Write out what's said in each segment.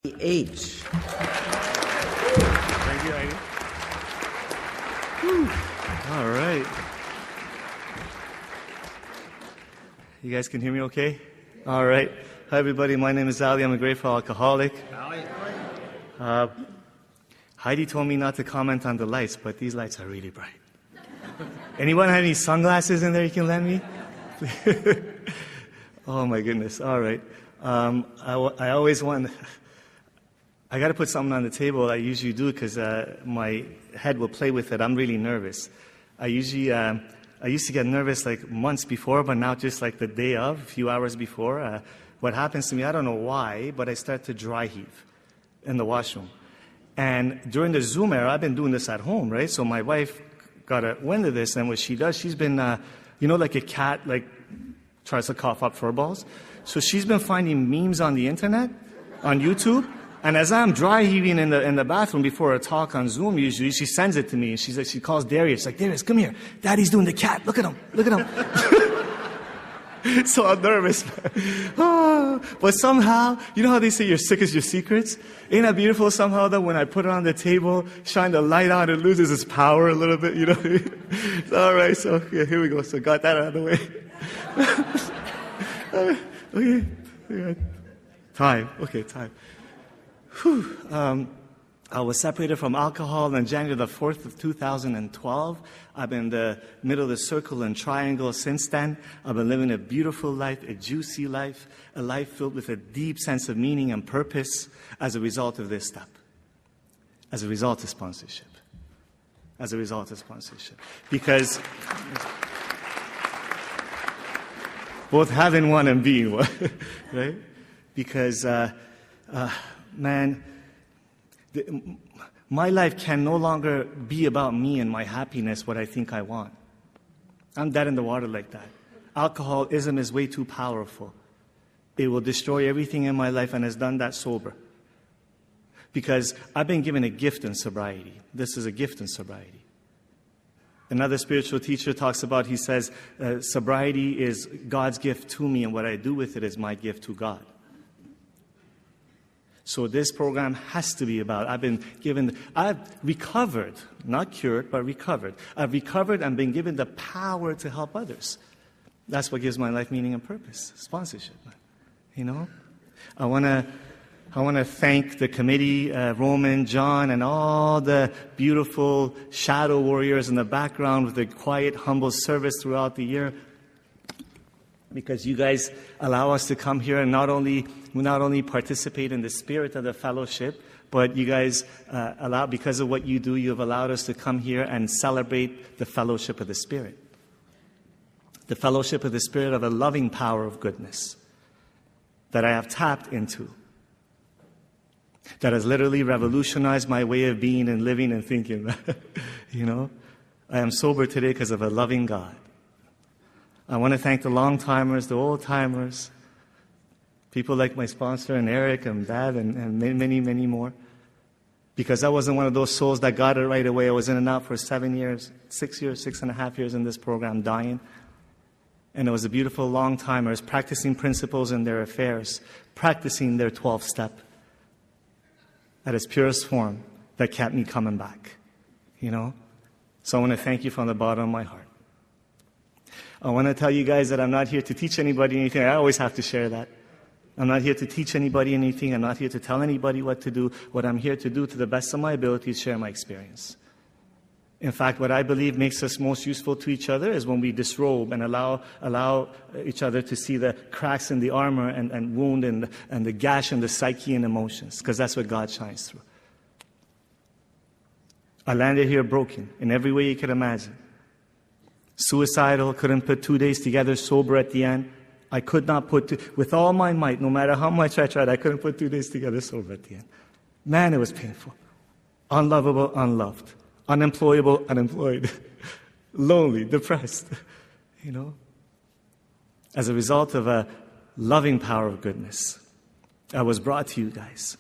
H. Thank you, Heidi. Whew. All right. You guys can hear me okay? All right. Hi, everybody. My name is Ali. I'm a grateful alcoholic. Heidi told me not to comment on the lights, but these lights are really bright. Anyone have any sunglasses in there you can lend me? Oh, my goodness. All right. I always want... I got to put something on the table. I usually do because my head will play with it. I'm really nervous. I used to get nervous like months before, but now just like the day of, a few hours before. What happens to me, I don't know why, but I start to dry heave in the washroom. And during the Zoom era, I've been doing this at home, right? So my wife got a wind of this, and what she does, she's been, like a cat, like tries to cough up fur balls. So she's been finding memes on the internet, on YouTube. And as I'm dry heaving in the bathroom before a talk on Zoom, usually she sends it to me. And she calls Darius, like, Darius, come here. Daddy's doing the cat. Look at him. Look at him. So I'm nervous. But somehow, you know how they say you're sick as your secrets? Ain't that beautiful somehow that when I put it on the table, shine the light on, it loses its power a little bit, you know? All right, so yeah, here we go. So got that out of the way. Okay. Yeah. Time. I was separated from alcohol on January the 4th of 2012. I've been in the middle of the circle and triangle since then. I've been living a beautiful life, a juicy life, a life filled with a deep sense of meaning and purpose as a result of this step, as a result of sponsorship. Because both having one and being one, right? Because... man, my life can no longer be about me and my happiness, what I think I want. I'm dead in the water like that. Alcoholism is way too powerful. It will destroy everything in my life and has done that sober. Because I've been given a gift in sobriety. This is a gift in sobriety. Another spiritual teacher talks about, he says, sobriety is God's gift to me, and what I do with it is my gift to God. So this program has to be about, I've recovered, not cured, but recovered. I've recovered and been given the power to help others. That's what gives my life meaning and purpose, sponsorship. You know? I want to thank the committee, Roman, John, and all the beautiful shadow warriors in the background with the quiet, humble service throughout the year. Because you guys allow us to come here and not only participate in the spirit of the fellowship, but you guys because of what you do, you have allowed us to come here and celebrate the fellowship of the Spirit. The fellowship of the Spirit of a loving power of goodness that I have tapped into. That has literally revolutionized my way of being and living and thinking. You know, I am sober today because of a loving God. I want to thank the long-timers, the old-timers, people like my sponsor and Eric and Dad and many, many more. Because I wasn't one of those souls that got it right away. I was in and out for 7 years, 6 years, 6.5 years in this program, dying. And it was the beautiful long-timers practicing principles in their affairs, practicing their 12th step at its purest form that kept me coming back. You know? So I want to thank you from the bottom of my heart. I want to tell you guys that I'm not here to teach anybody anything. I always have to share that. I'm not here to teach anybody anything. I'm not here to tell anybody what to do. What I'm here to do to the best of my ability is share my experience. In fact, what I believe makes us most useful to each other is when we disrobe and allow each other to see the cracks in the armor and wound and the gash in the psyche and emotions, because that's what God shines through. I landed here broken in every way you could imagine. Suicidal, couldn't put 2 days together, sober at the end. I could not with all my might, no matter how much I tried, I couldn't put 2 days together sober at the end. Man, it was painful. Unlovable, unloved. Unemployable, unemployed. Lonely, depressed. You know? As a result of a loving power of goodness, I was brought to you guys.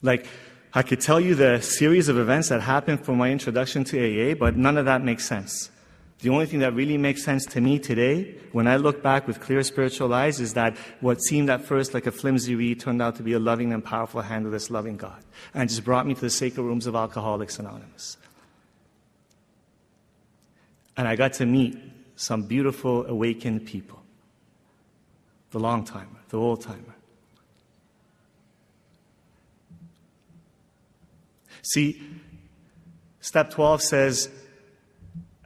Like, I could tell you the series of events that happened for my introduction to AA, but none of that makes sense. The only thing that really makes sense to me today, when I look back with clear spiritual eyes, is that what seemed at first like a flimsy reed turned out to be a loving and powerful hand of this loving God. And just brought me to the sacred rooms of Alcoholics Anonymous. And I got to meet some beautiful awakened people. The long timer, the old timer. See, step 12 says,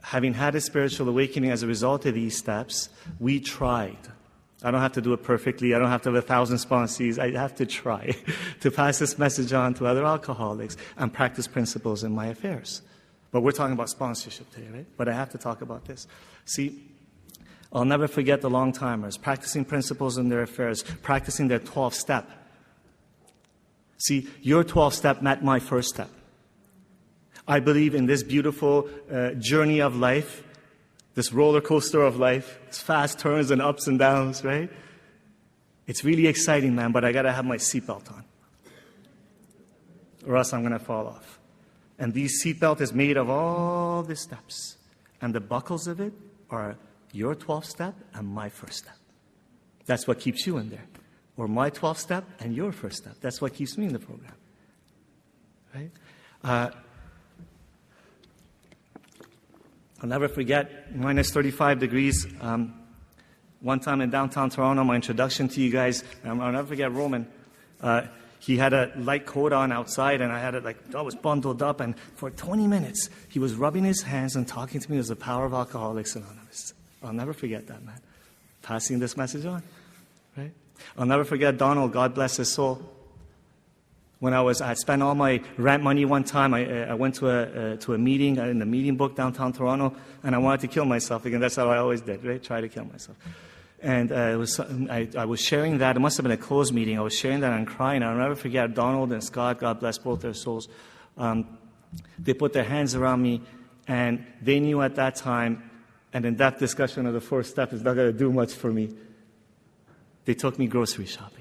having had a spiritual awakening as a result of these steps, we tried. I don't have to do it perfectly. I don't have to have 1,000 sponsees. I have to try to pass this message on to other alcoholics and practice principles in my affairs. But we're talking about sponsorship today, right? But I have to talk about this. See, I'll never forget the long-timers practicing principles in their affairs, practicing their 12th step. See, your 12th step met my first step. I believe in this beautiful journey of life, this roller coaster of life, its fast turns and ups and downs, right? It's really exciting, man, but I got to have my seatbelt on, or else I'm going to fall off. And this seatbelt is made of all the steps, and the buckles of it are your 12th step and my first step. That's what keeps you in there. Or my 12th step and your first step. That's what keeps me in the program. Right? I'll never forget, minus 35 degrees. One time in downtown Toronto, my introduction to you guys, I'll never forget Roman. He had a light coat on outside, and I had it I was bundled up, and for 20 minutes, he was rubbing his hands and talking to me as the power of Alcoholics Anonymous. I'll never forget that, man. Passing this message on, right? I'll never forget Donald, God bless his soul. When I had spent all my rent money one time, I went to a meeting in the meeting book downtown Toronto, and I wanted to kill myself again. That's how I always did, right? Try to kill myself. And I was sharing that. It must have been a closed meeting. I was sharing that and crying. I'll never forget Donald and Scott, God bless both their souls. They put their hands around me, and they knew at that time, and in that discussion of the first step is not going to do much for me. They took me grocery shopping.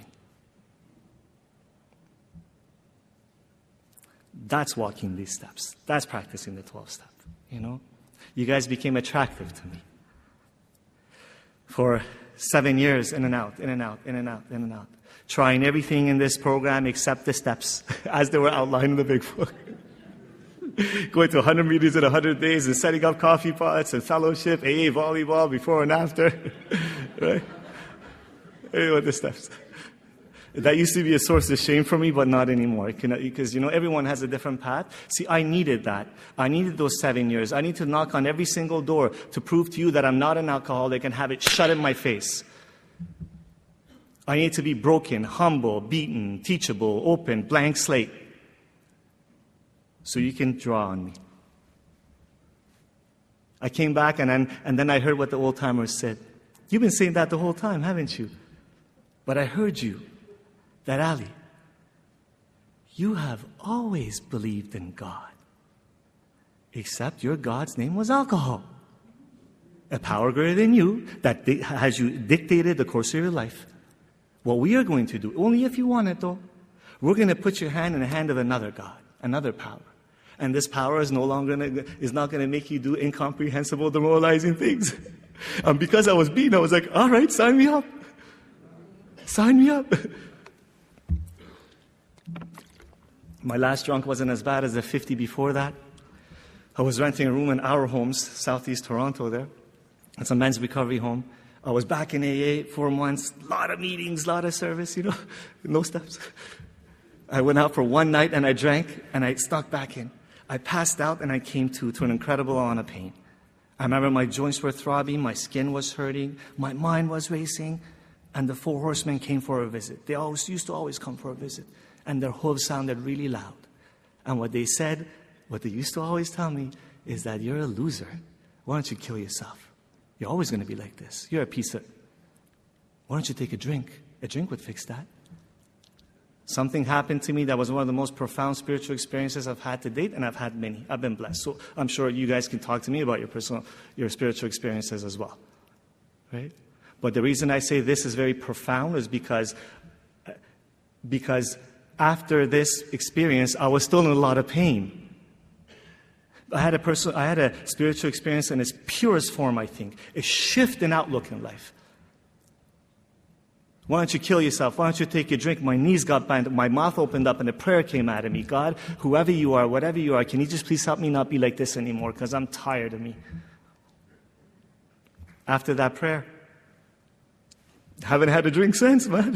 That's walking these steps. That's practicing the 12 step, you know. You guys became attractive to me. For 7 years, in and out, in and out, in and out, in and out. Trying everything in this program except the steps, as they were outlined in the big book. Going to 100 meetings in 100 days and setting up coffee pots and fellowship, AA, volleyball, before and after. Right? Anyway, the steps. That used to be a source of shame for me, but not anymore. Because, everyone has a different path. See, I needed that. I needed those 7 years. I need to knock on every single door to prove to you that I'm not an alcoholic and have it shut in my face. I need to be broken, humble, beaten, teachable, open, blank slate. So you can draw on me. I came back and then I heard what the old-timers said. You've been saying that the whole time, haven't you? But I heard you. That Ali, you have always believed in God, except your God's name was alcohol. A power greater than you that has you dictated the course of your life. What we are going to do, only if you want it though, we're going to put your hand in the hand of another God, another power. And this power is not going to make you do incomprehensible, demoralizing things. And because I was beaten, I was like, all right, sign me up. Sign me up. My last drunk wasn't as bad as the 50 before that. I was renting a room in Our Homes, southeast Toronto there. It's a men's recovery home. I was back in AA 4 months, a lot of meetings, a lot of service, no steps. I went out for one night and I drank and I snuck back in. I passed out and I came to an incredible amount of pain. I remember my joints were throbbing, my skin was hurting, my mind was racing, and the 4 horsemen came for a visit. They used to always come for a visit. And their hooves sounded really loud. And what they said, what they used to always tell me, is that you're a loser. Why don't you kill yourself? You're always going to be like this. You're a piece of... Why don't you take a drink? A drink would fix that. Something happened to me that was one of the most profound spiritual experiences I've had to date, and I've had many. I've been blessed. So I'm sure you guys can talk to me about your spiritual experiences as well. Right? But the reason I say this is very profound is because after this experience, I was still in a lot of pain. I had a spiritual experience in its purest form, I think. A shift in outlook in life. Why don't you kill yourself? Why don't you take a drink? My knees got bent. My mouth opened up and a prayer came out of me. God, whoever you are, whatever you are, can you just please help me not be like this anymore? Because I'm tired of me. After that prayer, haven't had a drink since, man.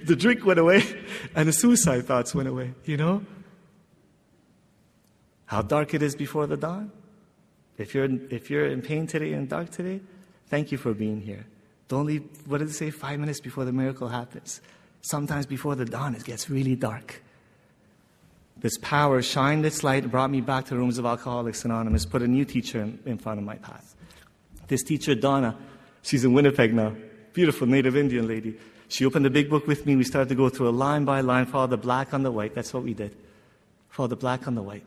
The drink went away and the suicide thoughts went away, you know? How dark it is before the dawn. If you're in pain today and dark today, thank you for being here. Don't leave, what did it say, 5 minutes before the miracle happens. Sometimes before the dawn, it gets really dark. This power shined its light, brought me back to the rooms of Alcoholics Anonymous, put a new teacher in front of my path. This teacher, Donna, she's in Winnipeg now. Beautiful native Indian lady. She opened the big book with me. We started to go through a line by line, follow the black on the white. That's what we did. Follow the black on the white.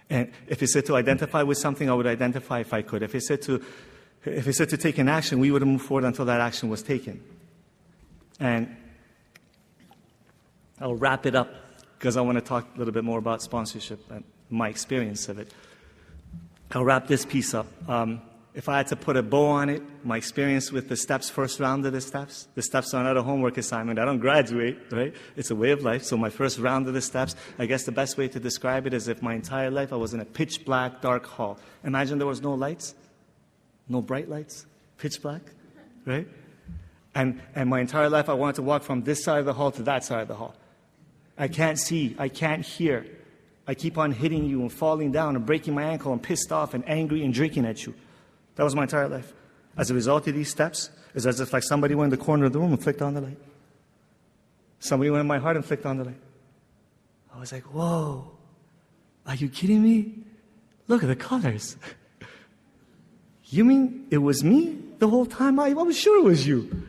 And if it said to identify with something, I would identify if I could. If it said to take an action, we would have moved forward until that action was taken. And I'll wrap it up because I want to talk a little bit more about sponsorship and my experience of it. I'll wrap this piece up. If I had to put a bow on it, my experience with the steps, first round of the steps are not a homework assignment. I don't graduate, right? It's a way of life. So my first round of the steps, I guess the best way to describe it is if my entire life I was in a pitch black, dark hall. Imagine there was no lights, no bright lights, pitch black, right? And my entire life I wanted to walk from this side of the hall to that side of the hall. I can't see, I can't hear. I keep on hitting you and falling down and breaking my ankle and pissed off and angry and drinking at you. That was my entire life. As a result of these steps, it's as if like somebody went in the corner of the room and flicked on the light. Somebody went in my heart and flicked on the light. I was like, whoa, are you kidding me? Look at the colors. You mean it was me the whole time? I was sure it was you.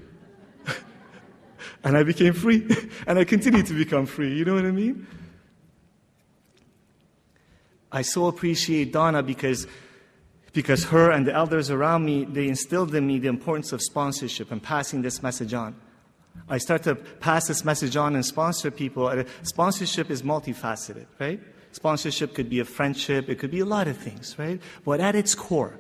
And I became free. And I continue to become free. You know what I mean? I so appreciate Donna because her and the elders around me, they instilled in me the importance of sponsorship and passing this message on. I start to pass this message on and sponsor people. Sponsorship is multifaceted, right? Sponsorship could be a friendship. It could be a lot of things, right? But at its core,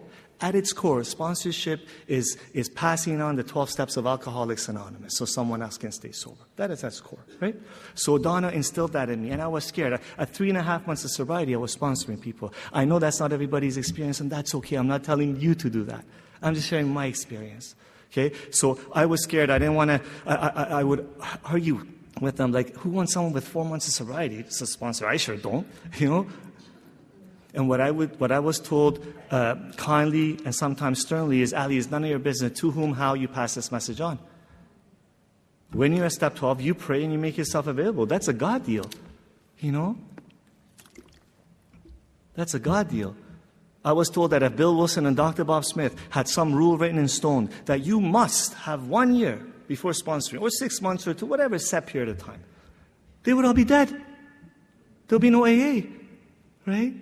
sponsorship is passing on the 12 steps of Alcoholics Anonymous so someone else can stay sober. That is at its core, right? So Donna instilled that in me, and I was scared. At 3.5 months of sobriety, I was sponsoring people. I know that's not everybody's experience, and that's okay. I'm not telling you to do that. I'm just sharing my experience, okay? So I was scared. I didn't want to, I would argue with them, like, who wants someone with 4 months of sobriety to sponsor? I sure don't, you know? And what I was told kindly and sometimes sternly is, Ali, it's none of your business to whom, how you pass this message on. When you're at step 12, you pray and you make yourself available. That's a God deal, you know? That's a God deal. I was told that if Bill Wilson and Dr. Bob Smith had some rule written in stone that you must have 1 year before sponsoring, or 6 months or to whatever set period of time, they would all be dead. There'll be no AA, right?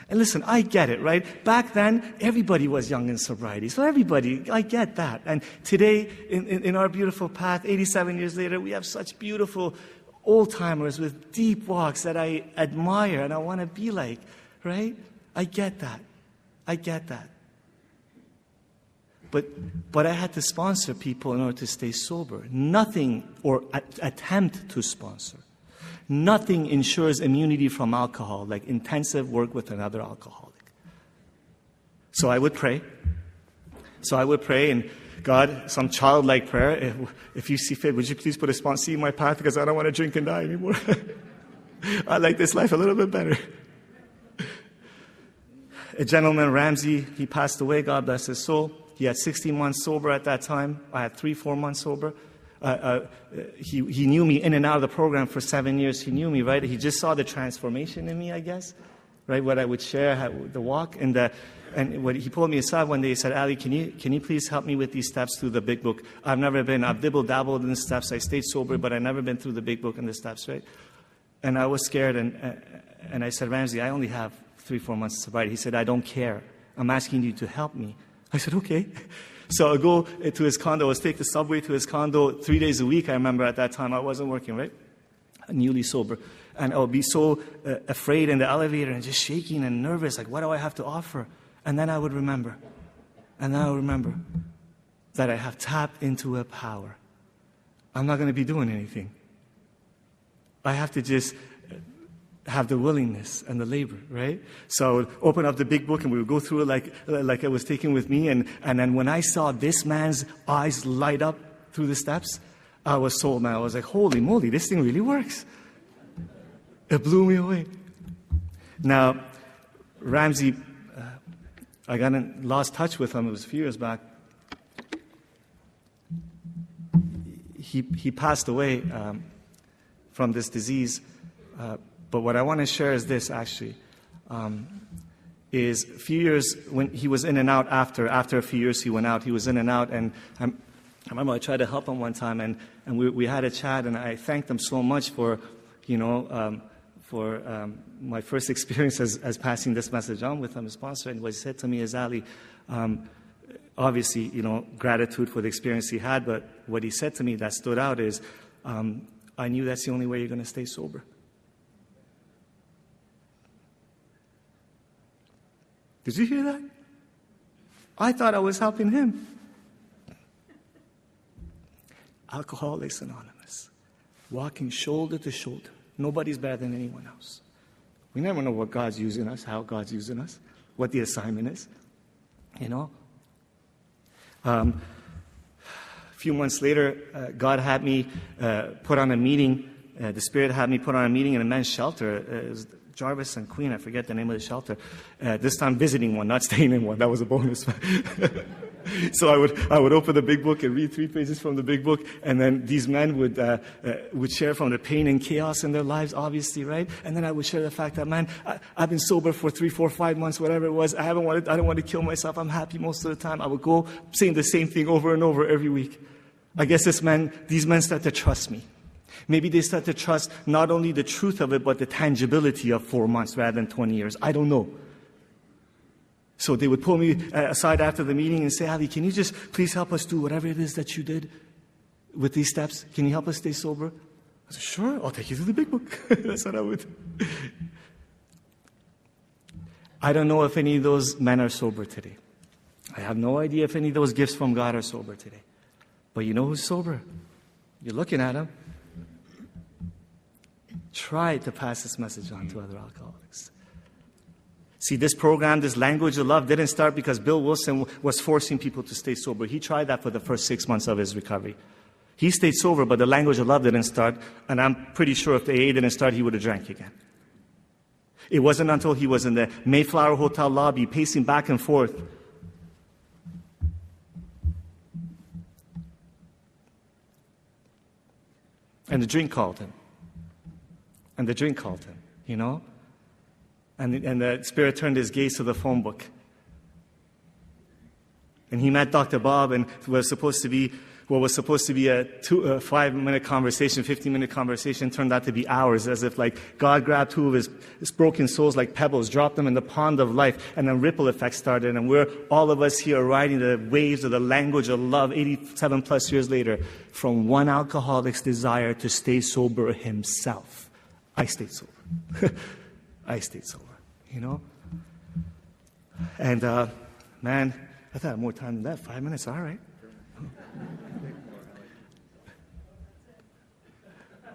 And listen, I get it, right? Back then, everybody was young in sobriety. So everybody, I get that. And today, in our beautiful path, 87 years later, we have such beautiful old-timers with deep walks that I admire and I want to be like, right? I get that. I get that. But I had to sponsor people in order to stay sober. Nothing, or attempt to sponsor. Nothing ensures immunity from alcohol like intensive work with another alcoholic. So I would pray. And God, some childlike prayer, if you see fit, would you please put a sponsor in my path because I don't want to drink and die anymore. I like this life a little bit better. A gentleman, Ramsey, he passed away, God bless his soul. He had 16 months sober at that time. I had 3-4 months sober. He knew me in and out of the program for 7 years. He knew me, right? He just saw the transformation in me, I guess, right? What I would share, the walk, and what he pulled me aside one day. He said, Ali, can you please help me with these steps through the big book? I've dibble-dabbled in the steps. I stayed sober, but I've never been through the big book and the steps, right? And I was scared, and I said, Ramsey, I only have 3-4 months of sobriety. He said, I don't care. I'm asking you to help me. I said, okay. So I go to his condo. I was take the subway to his condo 3 days a week. I remember at that time I wasn't working, right? newly sober. And I would be so afraid in the elevator and just shaking and nervous, like, what do I have to offer? And then I would remember. And then I would remember that I have tapped into a power. I'm not going to be doing anything. I have to just have the willingness and the labor, right? So I would open up the big book and we would go through it like it was taken with me. And then when I saw this man's eyes light up through the steps, I was sold, man. I was like, holy moly, this thing really works. It blew me away. Now, Ramsey, I lost touch with him. It was a few years back. He passed away from this disease. But what I want to share is this, actually. Is a few years, when he was in and out after a few years he went out, he was in and out. And I remember I tried to help him one time, and we had a chat, and I thanked him so much for, my first experience as passing this message on with him, his sponsor. And what he said to me is, Ali, obviously, gratitude for the experience he had, but what he said to me that stood out is, I knew that's the only way you're going to stay sober. Did you hear that? I thought I was helping him. Alcoholics Anonymous, walking shoulder to shoulder. Nobody's better than anyone else. We never know what God's using us, how God's using us, what the assignment is. A few months later, God had me put on a meeting. The Spirit had me put on a meeting in a men's shelter. It was Jarvis and Queen, I forget the name of the shelter. This time visiting one, not staying in one. That was a bonus. So I would open the big book and read 3 pages from the big book, and then these men would share from the pain and chaos in their lives, obviously, right? And then I would share the fact that, man, I've been sober for 3, 4, 5 months, whatever it was. I don't want to kill myself. I'm happy most of the time. I would go saying the same thing over and over every week. I guess these men start to trust me. Maybe they start to trust not only the truth of it, but the tangibility of 4 months rather than 20 years. I don't know. So they would pull me aside after the meeting and say, Ali, can you just please help us do whatever it is that you did with these steps? Can you help us stay sober? I said, sure, I'll take you to the big book. That's what I would. I don't know if any of those men are sober today. I have no idea if any of those gifts from God are sober today. But you know who's sober? You're looking at him. Try to pass this message on to other alcoholics. See, this program, this language of love, didn't start because Bill Wilson was forcing people to stay sober. He tried that for the first 6 months of his recovery. He stayed sober, but the language of love didn't start, and I'm pretty sure if the AA didn't start, he would have drank again. It wasn't until he was in the Mayflower Hotel lobby, pacing back and forth, and the drink called him. And the drink called him, And the Spirit turned his gaze to the phone book. And he met Dr. Bob, and what was supposed to be a 5-minute conversation, 15-minute conversation, turned out to be hours, as if like God grabbed 2 of his broken souls like pebbles, dropped them in the pond of life, and then ripple effect started. And we're all of us here riding the waves of the language of love 87 plus years later, from one alcoholic's desire to stay sober himself. I stayed sober. I stayed sober, And, man, I thought I had more time than that. 5 minutes, all right.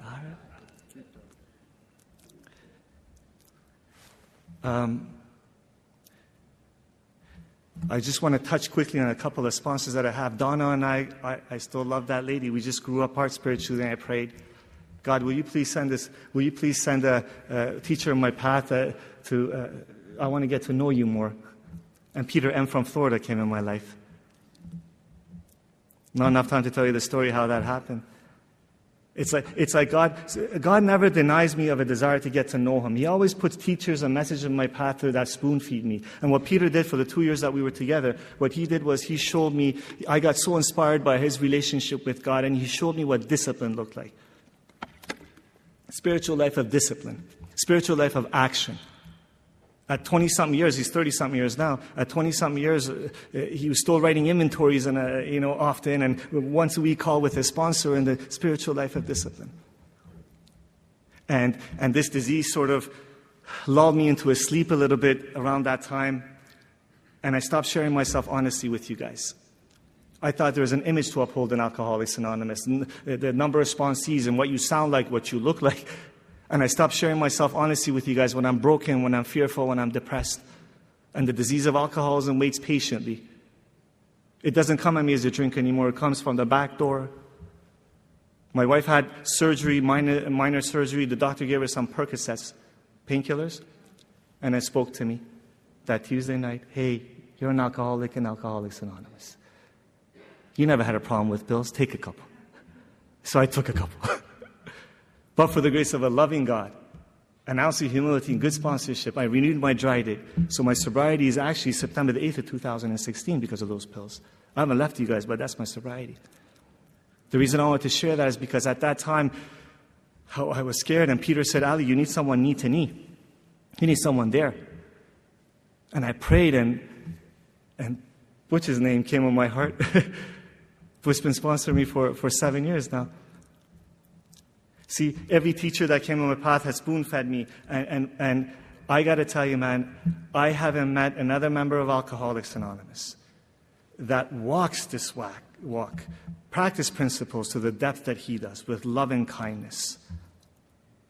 All right. I just want to touch quickly on a couple of sponsors that I have. Donna and I still love that lady. We just grew apart spiritually, and I prayed, God, will you please send a teacher in my path I want to get to know you more. And Peter M. from Florida came in my life. Not enough time to tell you the story how that happened. It's like God never denies me of a desire to get to know Him. He always puts teachers and messages in my path that spoon feed me. And what Peter did for the 2 years that we were together, what he did was he showed me, I got so inspired by his relationship with God, and he showed me what discipline looked like. Spiritual life of discipline. Spiritual life of action. At 20-something years, he's 30-something years now. At 20-something years, he was still writing inventories and often, and once a week call with his sponsor in the spiritual life of discipline. And this disease sort of lulled me into a sleep a little bit around that time. And I stopped sharing myself honestly with you guys. I thought there was an image to uphold in Alcoholics Anonymous, the number of sponsees and what you sound like, what you look like. And I stopped sharing myself honestly with you guys when I'm broken, when I'm fearful, when I'm depressed. And the disease of alcoholism waits patiently. It doesn't come at me as a drink anymore. It comes from the back door. My wife had surgery, minor surgery. The doctor gave her some Percocets, painkillers, and it spoke to me that Tuesday night, hey, you're an alcoholic in Alcoholics Anonymous. You never had a problem with pills. Take a couple. So I took a couple. But for the grace of a loving God, an ounce of humility and good sponsorship, I renewed my dry date. So my sobriety is actually September the 8th of 2016 because of those pills. I haven't left you guys, but that's my sobriety. The reason I wanted to share that is because at that time, I was scared, and Peter said, Ali, you need someone knee to knee. You need someone there. And I prayed, and Butch's name came on my heart. Butch's been sponsoring me for 7 years now. See, every teacher that came on my path has spoon-fed me. And I got to tell you, man, I haven't met another member of Alcoholics Anonymous that walks this walk, practice principles to the depth that he does, with love and kindness.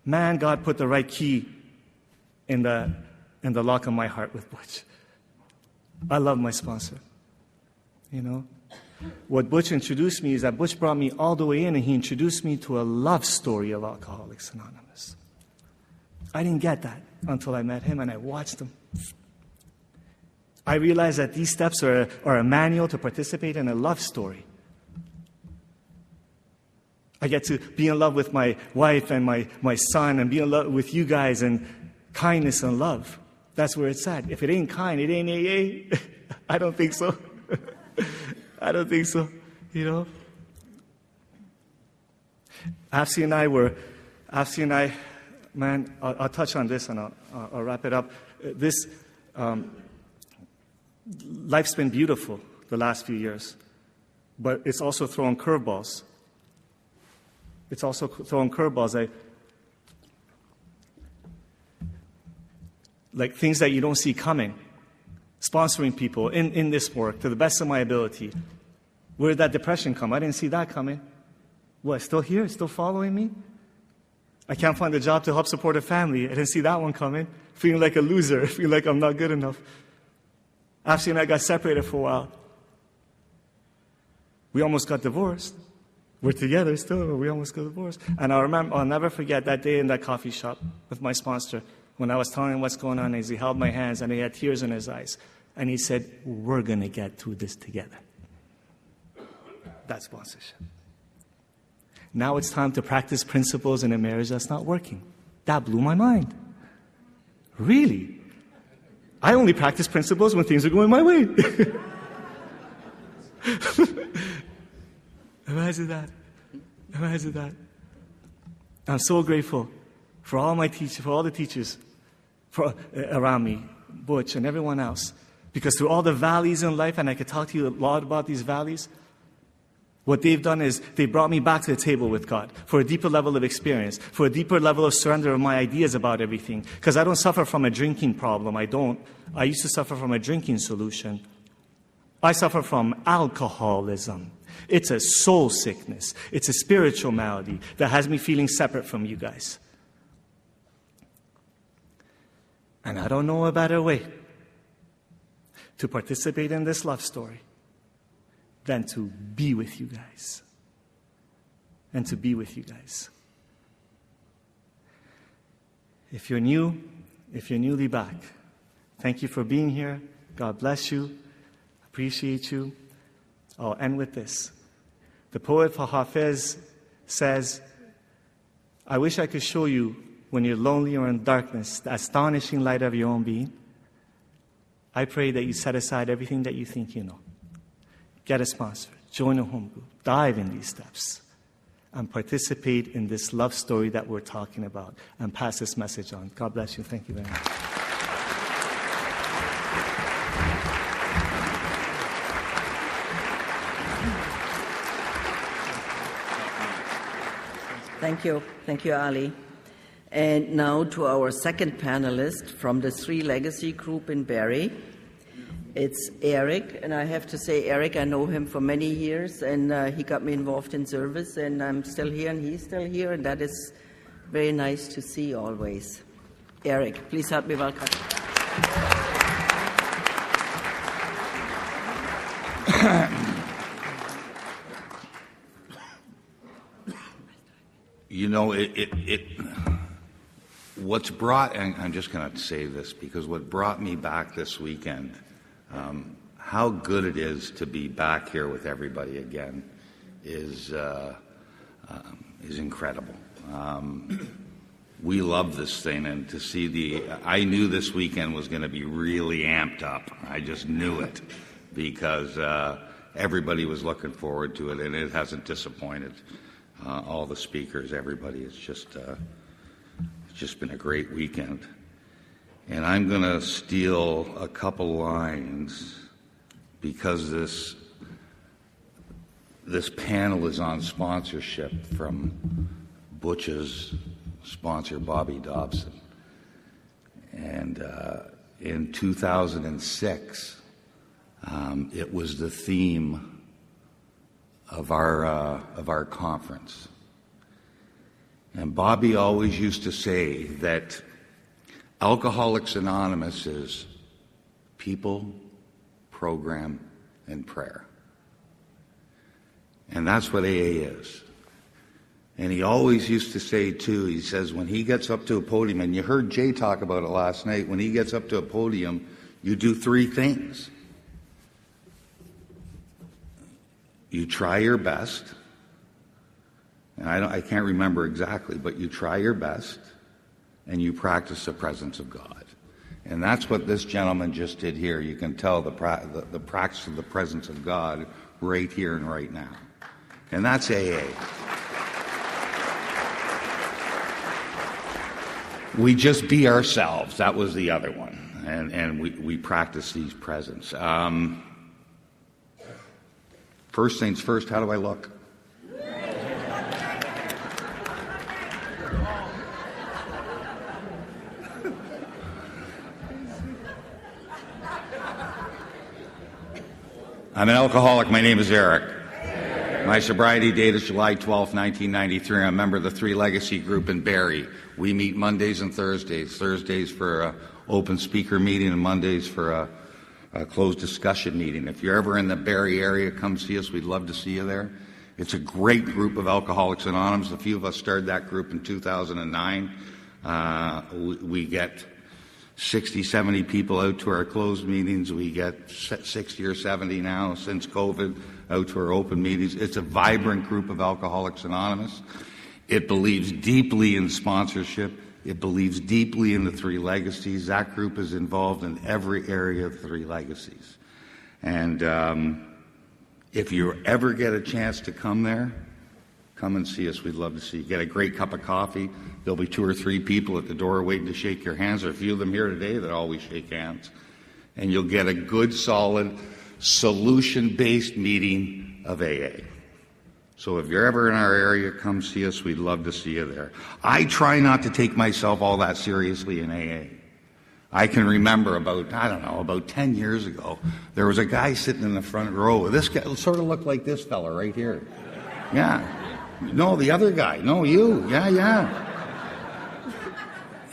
Man, God put the right key in the lock of my heart with Butch. I love my sponsor. You know? What Butch introduced me is that Butch brought me all the way in, and he introduced me to a love story of Alcoholics Anonymous. I didn't get that until I met him and I watched him. I realized that these steps are a manual to participate in a love story. I get to be in love with my wife and my son, and be in love with you guys, and kindness and love. That's where it's at. If it ain't kind, it ain't AA. I don't think so. I don't think so, you know. Afsi and I, man, I'll touch on this and I'll wrap it up. This, life's been beautiful the last few years, but it's also throwing curveballs. It's also throwing curveballs. Like things that you don't see coming. Sponsoring people in this work to the best of my ability. Where did that depression come? I didn't see that coming. What, still here? Still following me? I can't find a job to help support a family. I didn't see that one coming. Feeling like a loser. Feeling like I'm not good enough. Afsi and I got separated for a while. We almost got divorced. We're together still, but we almost got divorced. And I'll never forget that day in that coffee shop with my sponsor, when I was telling him what's going on, as he held my hands and he had tears in his eyes. And he said, we're going to get through this together. That's sponsorship. Now it's time to practice principles in a marriage that's not working. That blew my mind. Really? I only practice principles when things are going my way. Imagine that. Imagine that. I'm so grateful for all my teachers, for all the teachers around me, Butch and everyone else. Because through all the valleys in life, and I could talk to you a lot about these valleys, what they've done is they brought me back to the table with God for a deeper level of experience, for a deeper level of surrender of my ideas about everything. Because I don't suffer from a drinking problem. I don't. I used to suffer from a drinking solution. I suffer from alcoholism. It's a soul sickness. It's a spiritual malady that has me feeling separate from you guys. And I don't know a better way to participate in this love story than to be with you guys. And to be with you guys. If you're new, if you're newly back, thank you for being here. God bless you. Appreciate you. I'll end with this. The poet Hafez says, I wish I could show you when you're lonely or in darkness, the astonishing light of your own being. I pray that you set aside everything that you think you know. Get a sponsor, join a home group, dive in these steps, and participate in this love story that we're talking about, and pass this message on. God bless you. Thank you very much. Thank you. Thank you, Ali. And now to our second panelist from the Three Legacy Group in Barrie. It's Eric, and I have to say, Eric, I know him for many years, and he got me involved in service, and I'm still here, and he's still here, and that is very nice to see always. Eric, please help me welcome. You know, what's brought, and I'm just going to say this because what brought me back this weekend, how good it is to be back here with everybody again is incredible. We love this thing, and to see I knew this weekend was going to be really amped up. I just knew it because everybody was looking forward to it, and it hasn't disappointed. All the speakers, everybody. It's just been a great weekend. And I'm going to steal a couple lines because this panel is on sponsorship from Butch's sponsor, Bobby Dobson. And in 2006, it was the theme of our conference. And Bobby always used to say that Alcoholics Anonymous is people, program, and prayer. And that's what AA is. And he always used to say, too, he says, when he gets up to a podium, and you heard Jay talk about it last night, when he gets up to a podium, you do three things. You try your best, and I can't remember exactly, but you try your best, and you practice the presence of God. And that's what this gentleman just did here. You can tell the practice of the presence of God right here and right now. And that's AA. We just be ourselves. That was the other one. And we practice these presence. First things first, how do I look? I'm an alcoholic. My name is Eric. My sobriety date is July 12, 1993. I'm a member of the Three Legacy Group in Barrie. We meet Mondays and Thursdays. Thursdays for an open speaker meeting and Mondays for a closed discussion meeting. If you're ever in the Barrie area, come see us. We'd love to see you there. It's a great group of Alcoholics Anonymous. A few of us started that group in 2009. We get 60, 70 people out to our closed meetings. We get 60 or 70 now since COVID out to our open meetings. It's a vibrant group of Alcoholics Anonymous. It believes deeply in sponsorship. It believes deeply in the Three Legacies. That group is involved in every area of the Three Legacies. And if you ever get a chance to come there, come and see us. We'd love to see you. Get a great cup of coffee. There'll be 2 or 3 people at the door waiting to shake your hands. There are a few of them here today that always shake hands. And you'll get a good, solid, solution-based meeting of AA. So if you're ever in our area, come see us. We'd love to see you there. I try not to take myself all that seriously in AA. I can remember about 10 years ago, there was a guy sitting in the front row. This guy sort of looked like this fella right here. Yeah. No, the other guy. No, you. Yeah.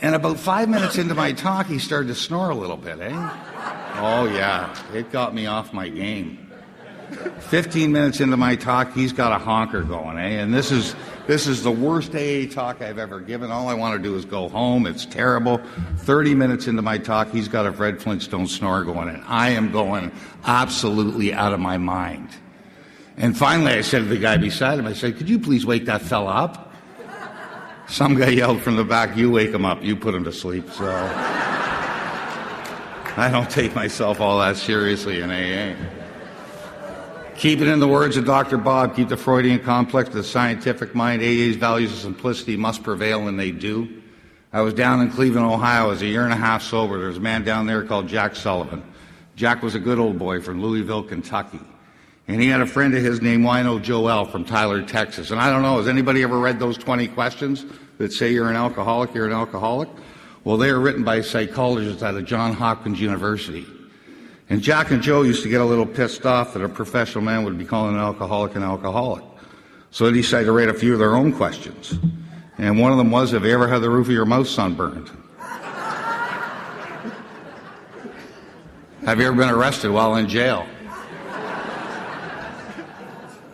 And about 5 minutes into my talk, he started to snore a little bit, eh? Oh, yeah. It got me off my game. 15 minutes into my talk, he's got a honker going, eh? And this is the worst AA talk I've ever given. All I want to do is go home. It's terrible. 30 minutes into my talk, he's got a Fred Flintstone snore going, and I am going absolutely out of my mind. And finally, I said to the guy beside him, I said, could you please wake that fella up? Some guy yelled from the back, you wake him up. You put him to sleep. So I don't take myself all that seriously in AA. Keep it in the words of Dr. Bob. Keep the Freudian complex to the scientific mind. AA's values of simplicity must prevail, and they do. I was down in Cleveland, Ohio. I was a year and a half sober. There was a man down there called Jack Sullivan. Jack was a good old boy from Louisville, Kentucky. And he had a friend of his named Wino Joel from Tyler, Texas. And I don't know, has anybody ever read those 20 questions that say you're an alcoholic, you're an alcoholic? Well, they were written by psychologists out of Johns Hopkins University. And Jack and Joe used to get a little pissed off that a professional man would be calling an alcoholic an alcoholic. So they decided to write a few of their own questions. And one of them was, have you ever had the roof of your mouth sunburned? Have you ever been arrested while in jail?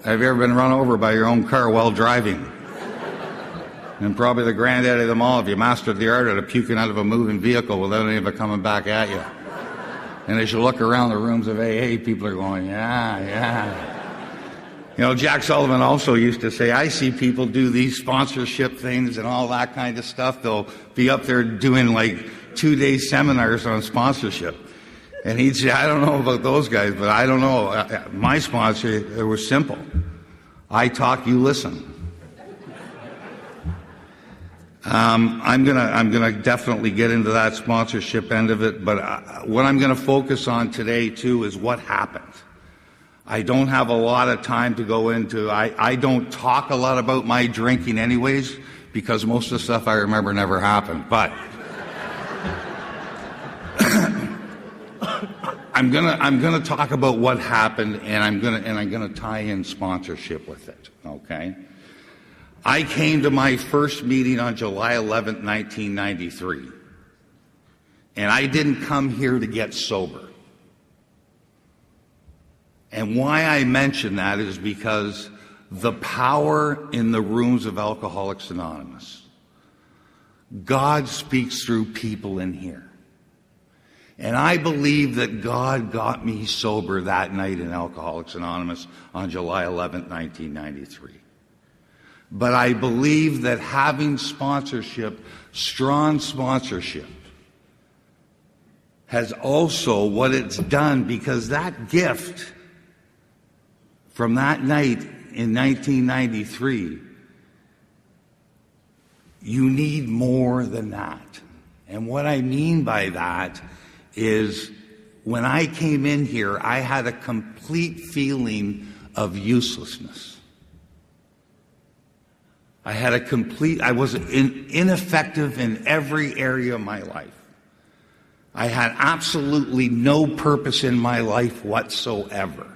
Have you ever been run over by your own car while driving? And probably the granddaddy of them all, have you mastered the art of puking out of a moving vehicle without any of it coming back at you? And as you look around the rooms of AA, people are going, yeah. You know, Jack Sullivan also used to say, I see people do these sponsorship things and all that kind of stuff. They'll be up there doing like 2-day seminars on sponsorship. And he'd say, I don't know about those guys, but I don't know. My sponsor, it was simple. I talk, you listen. I'm gonna definitely get into that sponsorship end of it, but what I'm gonna focus on today too is what happened. I don't have a lot of time to go into. I don't talk a lot about my drinking anyways, because most of the stuff I remember never happened. But I'm gonna talk about what happened, and I'm gonna tie in sponsorship with it. Okay. I came to my first meeting on July 11th, 1993, and I didn't come here to get sober. And why I mention that is because the power in the rooms of Alcoholics Anonymous. God speaks through people in here. And I believe that God got me sober that night in Alcoholics Anonymous on July 11th, 1993. But I believe that having sponsorship, strong sponsorship, has also what it's done, because that gift from that night in 1993, you need more than that. And what I mean by that is when I came in here, I had a complete feeling of uselessness. I was ineffective in every area of my life. I had absolutely no purpose in my life whatsoever.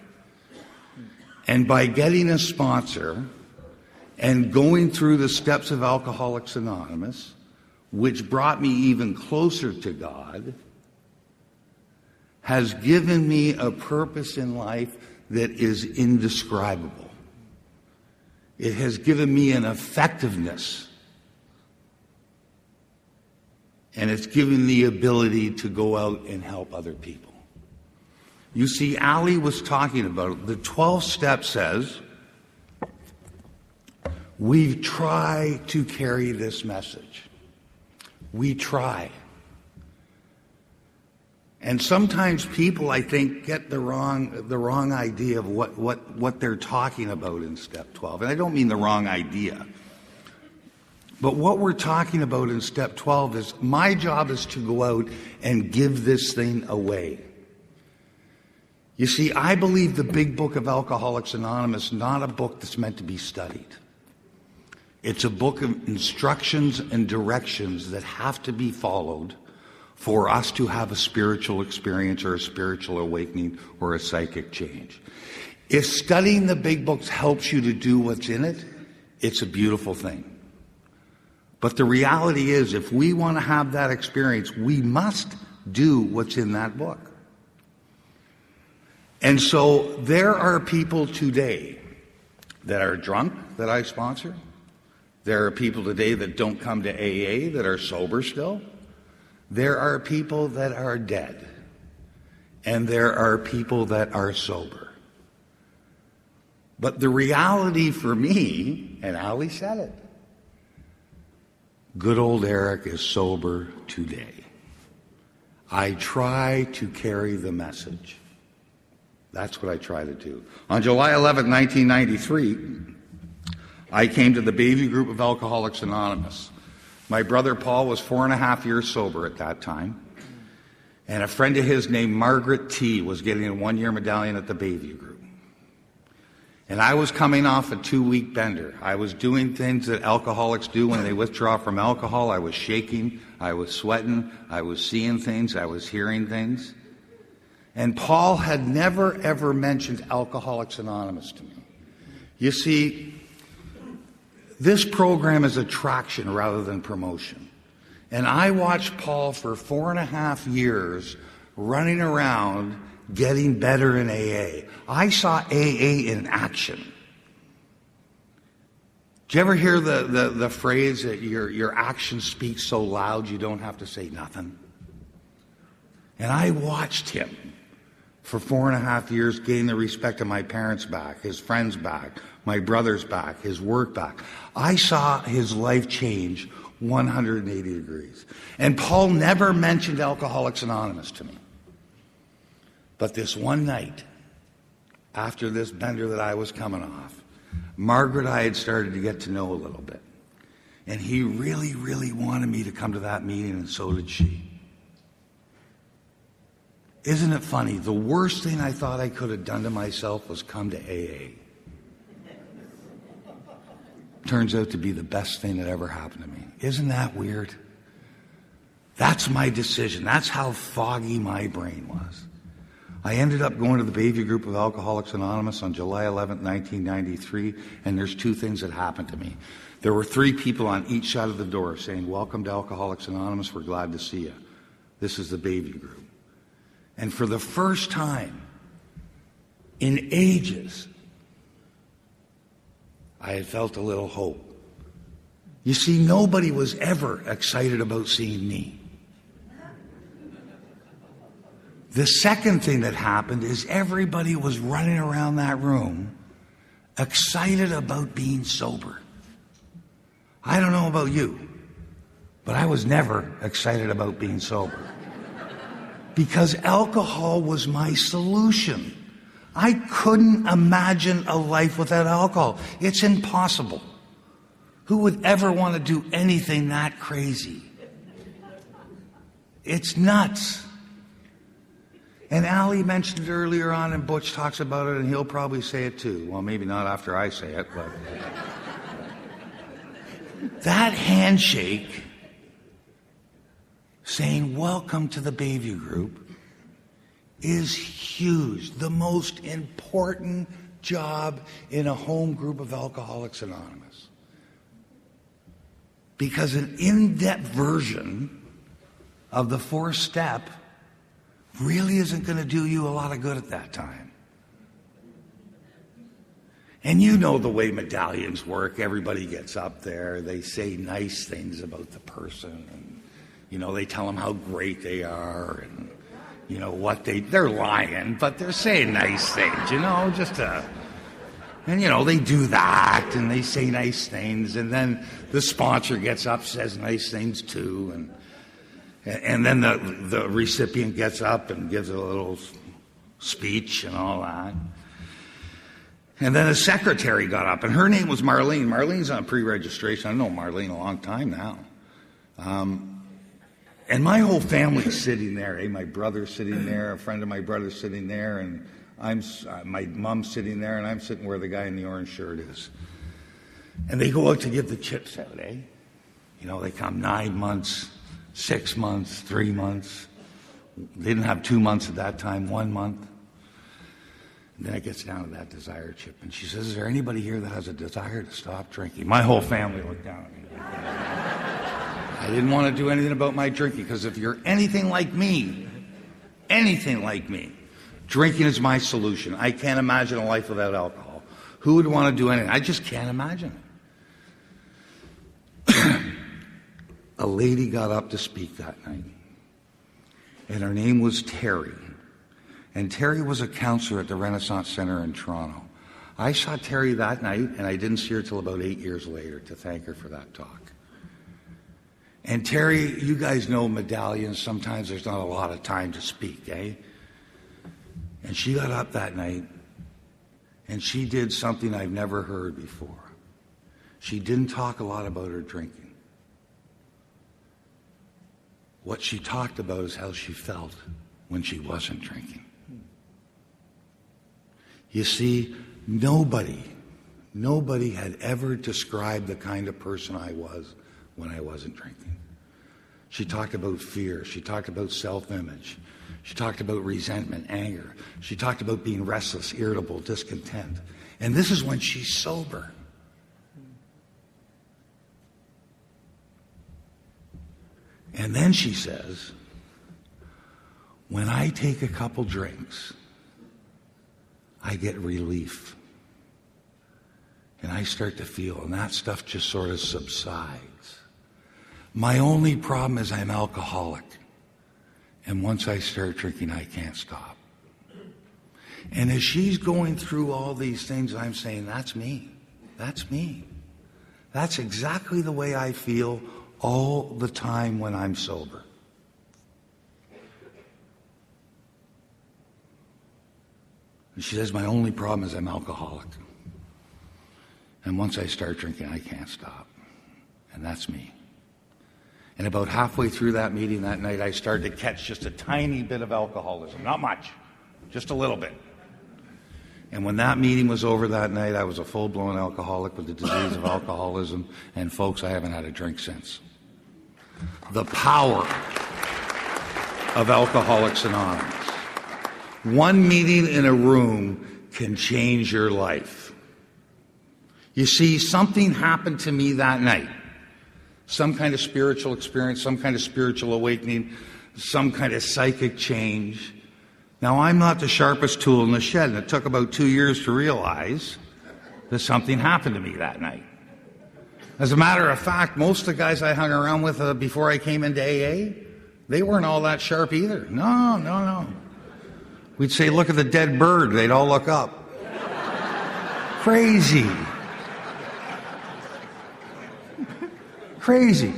And by getting a sponsor and going through the steps of Alcoholics Anonymous, which brought me even closer to God, has given me a purpose in life that is indescribable. It has given me an effectiveness. And it's given the ability to go out and help other people. You see, Ali was talking about it. The 12th step says, we try to carry this message. We try. And sometimes people, I think, get the wrong idea of what they're talking about in step 12. And I don't mean the wrong idea. But what we're talking about in step 12 is my job is to go out and give this thing away. You see, I believe the big book of Alcoholics Anonymous is not a book that's meant to be studied. It's a book of instructions and directions that have to be followed for us to have a spiritual experience or a spiritual awakening or a psychic change. If studying the big books helps you to do what's in it, it's a beautiful thing. But the reality is, if we want to have that experience, we must do what's in that book. And so there are people today that are drunk that I sponsor. There are people today that don't come to AA that are sober still. There are people that are dead. And there are people that are sober. But the reality for me, and Ali said it, good old Eric is sober today. I try to carry the message. That's what I try to do. On July 11, 1993, I came to the Bayview group of Alcoholics Anonymous. My brother Paul was 4.5 years sober at that time. And a friend of his named Margaret T. was getting a 1-year medallion at the Bayview group. And I was coming off a 2-week bender. I was doing things that alcoholics do when they withdraw from alcohol. I was shaking. I was sweating. I was seeing things. I was hearing things. And Paul had never, ever mentioned Alcoholics Anonymous to me. You see, this program is attraction rather than promotion. And I watched Paul for 4.5 years running around getting better in AA. I saw AA in action. Do you ever hear the phrase that your actions speak so loud you don't have to say nothing? And I watched him for 4.5 years gain the respect of my parents back, his friends back, my brothers back, his work back. I saw his life change 180 degrees. And Paul never mentioned Alcoholics Anonymous to me. But this one night, after this bender that I was coming off, Margaret I had started to get to know a little bit. And he really, really wanted me to come to that meeting, and so did she. Isn't it funny? The worst thing I thought I could have done to myself was come to AA. Turns out to be the best thing that ever happened to me. Isn't that weird? That's my decision. That's how foggy my brain was. I ended up going to the Bayview group of Alcoholics Anonymous on July 11, 1993, and there's 2 things that happened to me. There were 3 people on each side of the door saying, "Welcome to Alcoholics Anonymous, we're glad to see you. This is the Bayview group." And for the first time in ages, I had felt a little hope. You see, nobody was ever excited about seeing me. The second thing that happened is everybody was running around that room excited about being sober. I don't know about you, but I was never excited about being sober. Because alcohol was my solution. I couldn't imagine a life without alcohol. It's impossible. Who would ever want to do anything that crazy? It's nuts. And Ali mentioned it earlier on, and Butch talks about it, and he'll probably say it too. Well, maybe not after I say it, but that handshake saying, "Welcome to the Bayview group," is huge. The most important job in a home group of Alcoholics Anonymous. Because an in-depth version of the 4th step really isn't going to do you a lot of good at that time. And you know the way medallions work. Everybody gets up there. They say nice things about the person. And, they tell them how great they are. And, they're lying, but they're saying nice things, And, they do that, and they say nice things. And then the sponsor gets up, says nice things too. And then the recipient gets up and gives a little speech and all that. And then the secretary got up, and her name was Marlene. Marlene's on pre-registration. I know Marlene a long time now. And my whole family's sitting there. My brother's sitting there, a friend of my brother's sitting there, and my mom's sitting there, and I'm sitting where the guy in the orange shirt is. And they go out to give the chips out, eh? They come 9 months, 6 months, 3 months. They didn't have 2 months at that time, 1 month. And then it gets down to that desire chip. And she says, "Is there anybody here that has a desire to stop drinking?" My whole family looked down at me. I didn't want to do anything about my drinking, because if you're anything like me, drinking is my solution. I can't imagine a life without alcohol. Who would want to do anything? I just can't imagine it. A lady got up to speak that night, and her name was Terry. And Terry was a counselor at the Renaissance Center in Toronto. I saw Terry that night, and I didn't see her till about 8 years later to thank her for that talk. And Terry, you guys know medallions, sometimes there's not a lot of time to speak, eh? And she got up that night, and she did something I've never heard before. She didn't talk a lot about her drinking. What she talked about is how she felt when she wasn't drinking. You see, Nobody had ever described the kind of person I was when I wasn't drinking. She talked about fear. She talked about self-image. She talked about resentment, anger. She talked about being restless, irritable, discontent. And this is when she's sober. And then she says, when I take a couple drinks, I get relief. And I start to feel, and that stuff just sort of subsides. My only problem is I'm alcoholic. And once I start drinking, I can't stop. And as she's going through all these things, I'm saying, that's me. That's me. That's exactly the way I feel all the time when I'm sober. And she says, my only problem is I'm alcoholic. And once I start drinking, I can't stop. And that's me. And about halfway through that meeting that night, I started to catch just a tiny bit of alcoholism. Not much, just a little bit. And when that meeting was over that night, I was a full-blown alcoholic with the disease of alcoholism. And folks, I haven't had a drink since. The power of Alcoholics Anonymous. One meeting in a room can change your life. You see, something happened to me that night. Some kind of spiritual experience, some kind of spiritual awakening, some kind of psychic change. Now, I'm not the sharpest tool in the shed, and it took about 2 years to realize that something happened to me that night. As a matter of fact, most of the guys I hung around with before I came into AA, they weren't all that sharp either. No. We'd say, look at the dead bird. They'd all look up. Crazy. Crazy.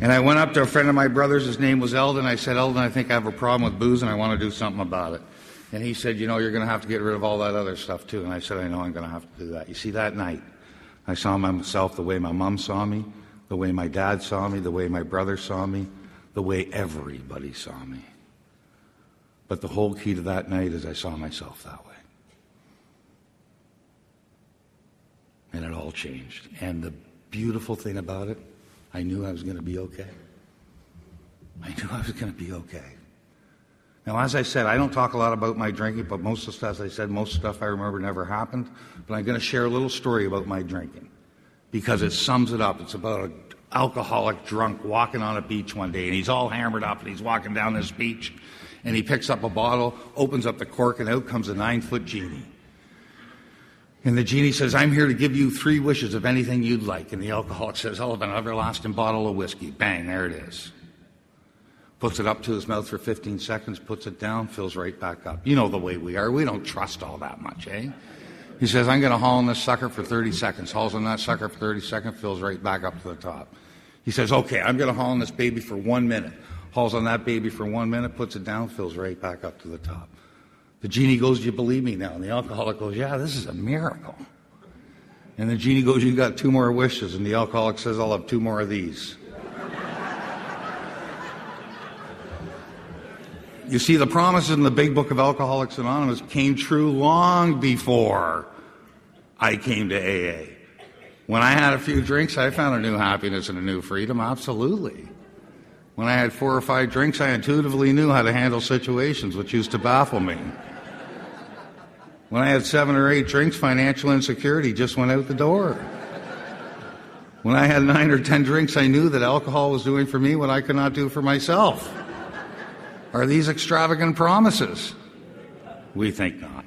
And I went up to a friend of my brother's. His name was Eldon. I said, Eldon, I think I have a problem with booze and I want to do something about it. And he said, you know, you're going to have to get rid of all that other stuff too. And I said, I know I'm going to have to do that. You see, that night, I saw myself the way my mom saw me, the way my dad saw me, the way my brother saw me, the way everybody saw me. But the whole key to that night is I saw myself that way. And it all changed. And the beautiful thing about it, I knew I was going to be okay. I knew I was going to be okay. Now, as I said, I don't talk a lot about my drinking, but most of the stuff, as I said, most stuff I remember never happened. But I'm going to share a little story about my drinking because it sums it up. It's about an alcoholic drunk walking on a beach one day, and he's all hammered up, and he's walking down this beach, and he picks up a bottle, opens up the cork, and out comes a 9-foot genie. And the genie says, I'm here to give you 3 wishes of anything you'd like. And the alcoholic says, I'll have an everlasting bottle of whiskey. Bang, there it is. Puts it up to his mouth for 15 seconds, puts it down, fills right back up. You know the way we are. We don't trust all that much, eh? He says, I'm going to haul on this sucker for 30 seconds. Hauls on that sucker for 30 seconds, fills right back up to the top. He says, okay, I'm going to haul on this baby for 1 minute. Hauls on that baby for 1 minute, puts it down, fills right back up to the top. The genie goes, do you believe me now? And the alcoholic goes, yeah, this is a miracle. And the genie goes, you got 2 more wishes. And the alcoholic says, I'll have 2 more of these. You see, the promises in the big book of Alcoholics Anonymous came true long before I came to AA. When I had a few drinks, I found a new happiness and a new freedom, absolutely. When I had 4 or 5 drinks, I intuitively knew how to handle situations which used to baffle me. When I had 7 or 8 drinks, financial insecurity just went out the door. When I had 9 or 10 drinks, I knew that alcohol was doing for me what I could not do for myself. Are these extravagant promises? We think not.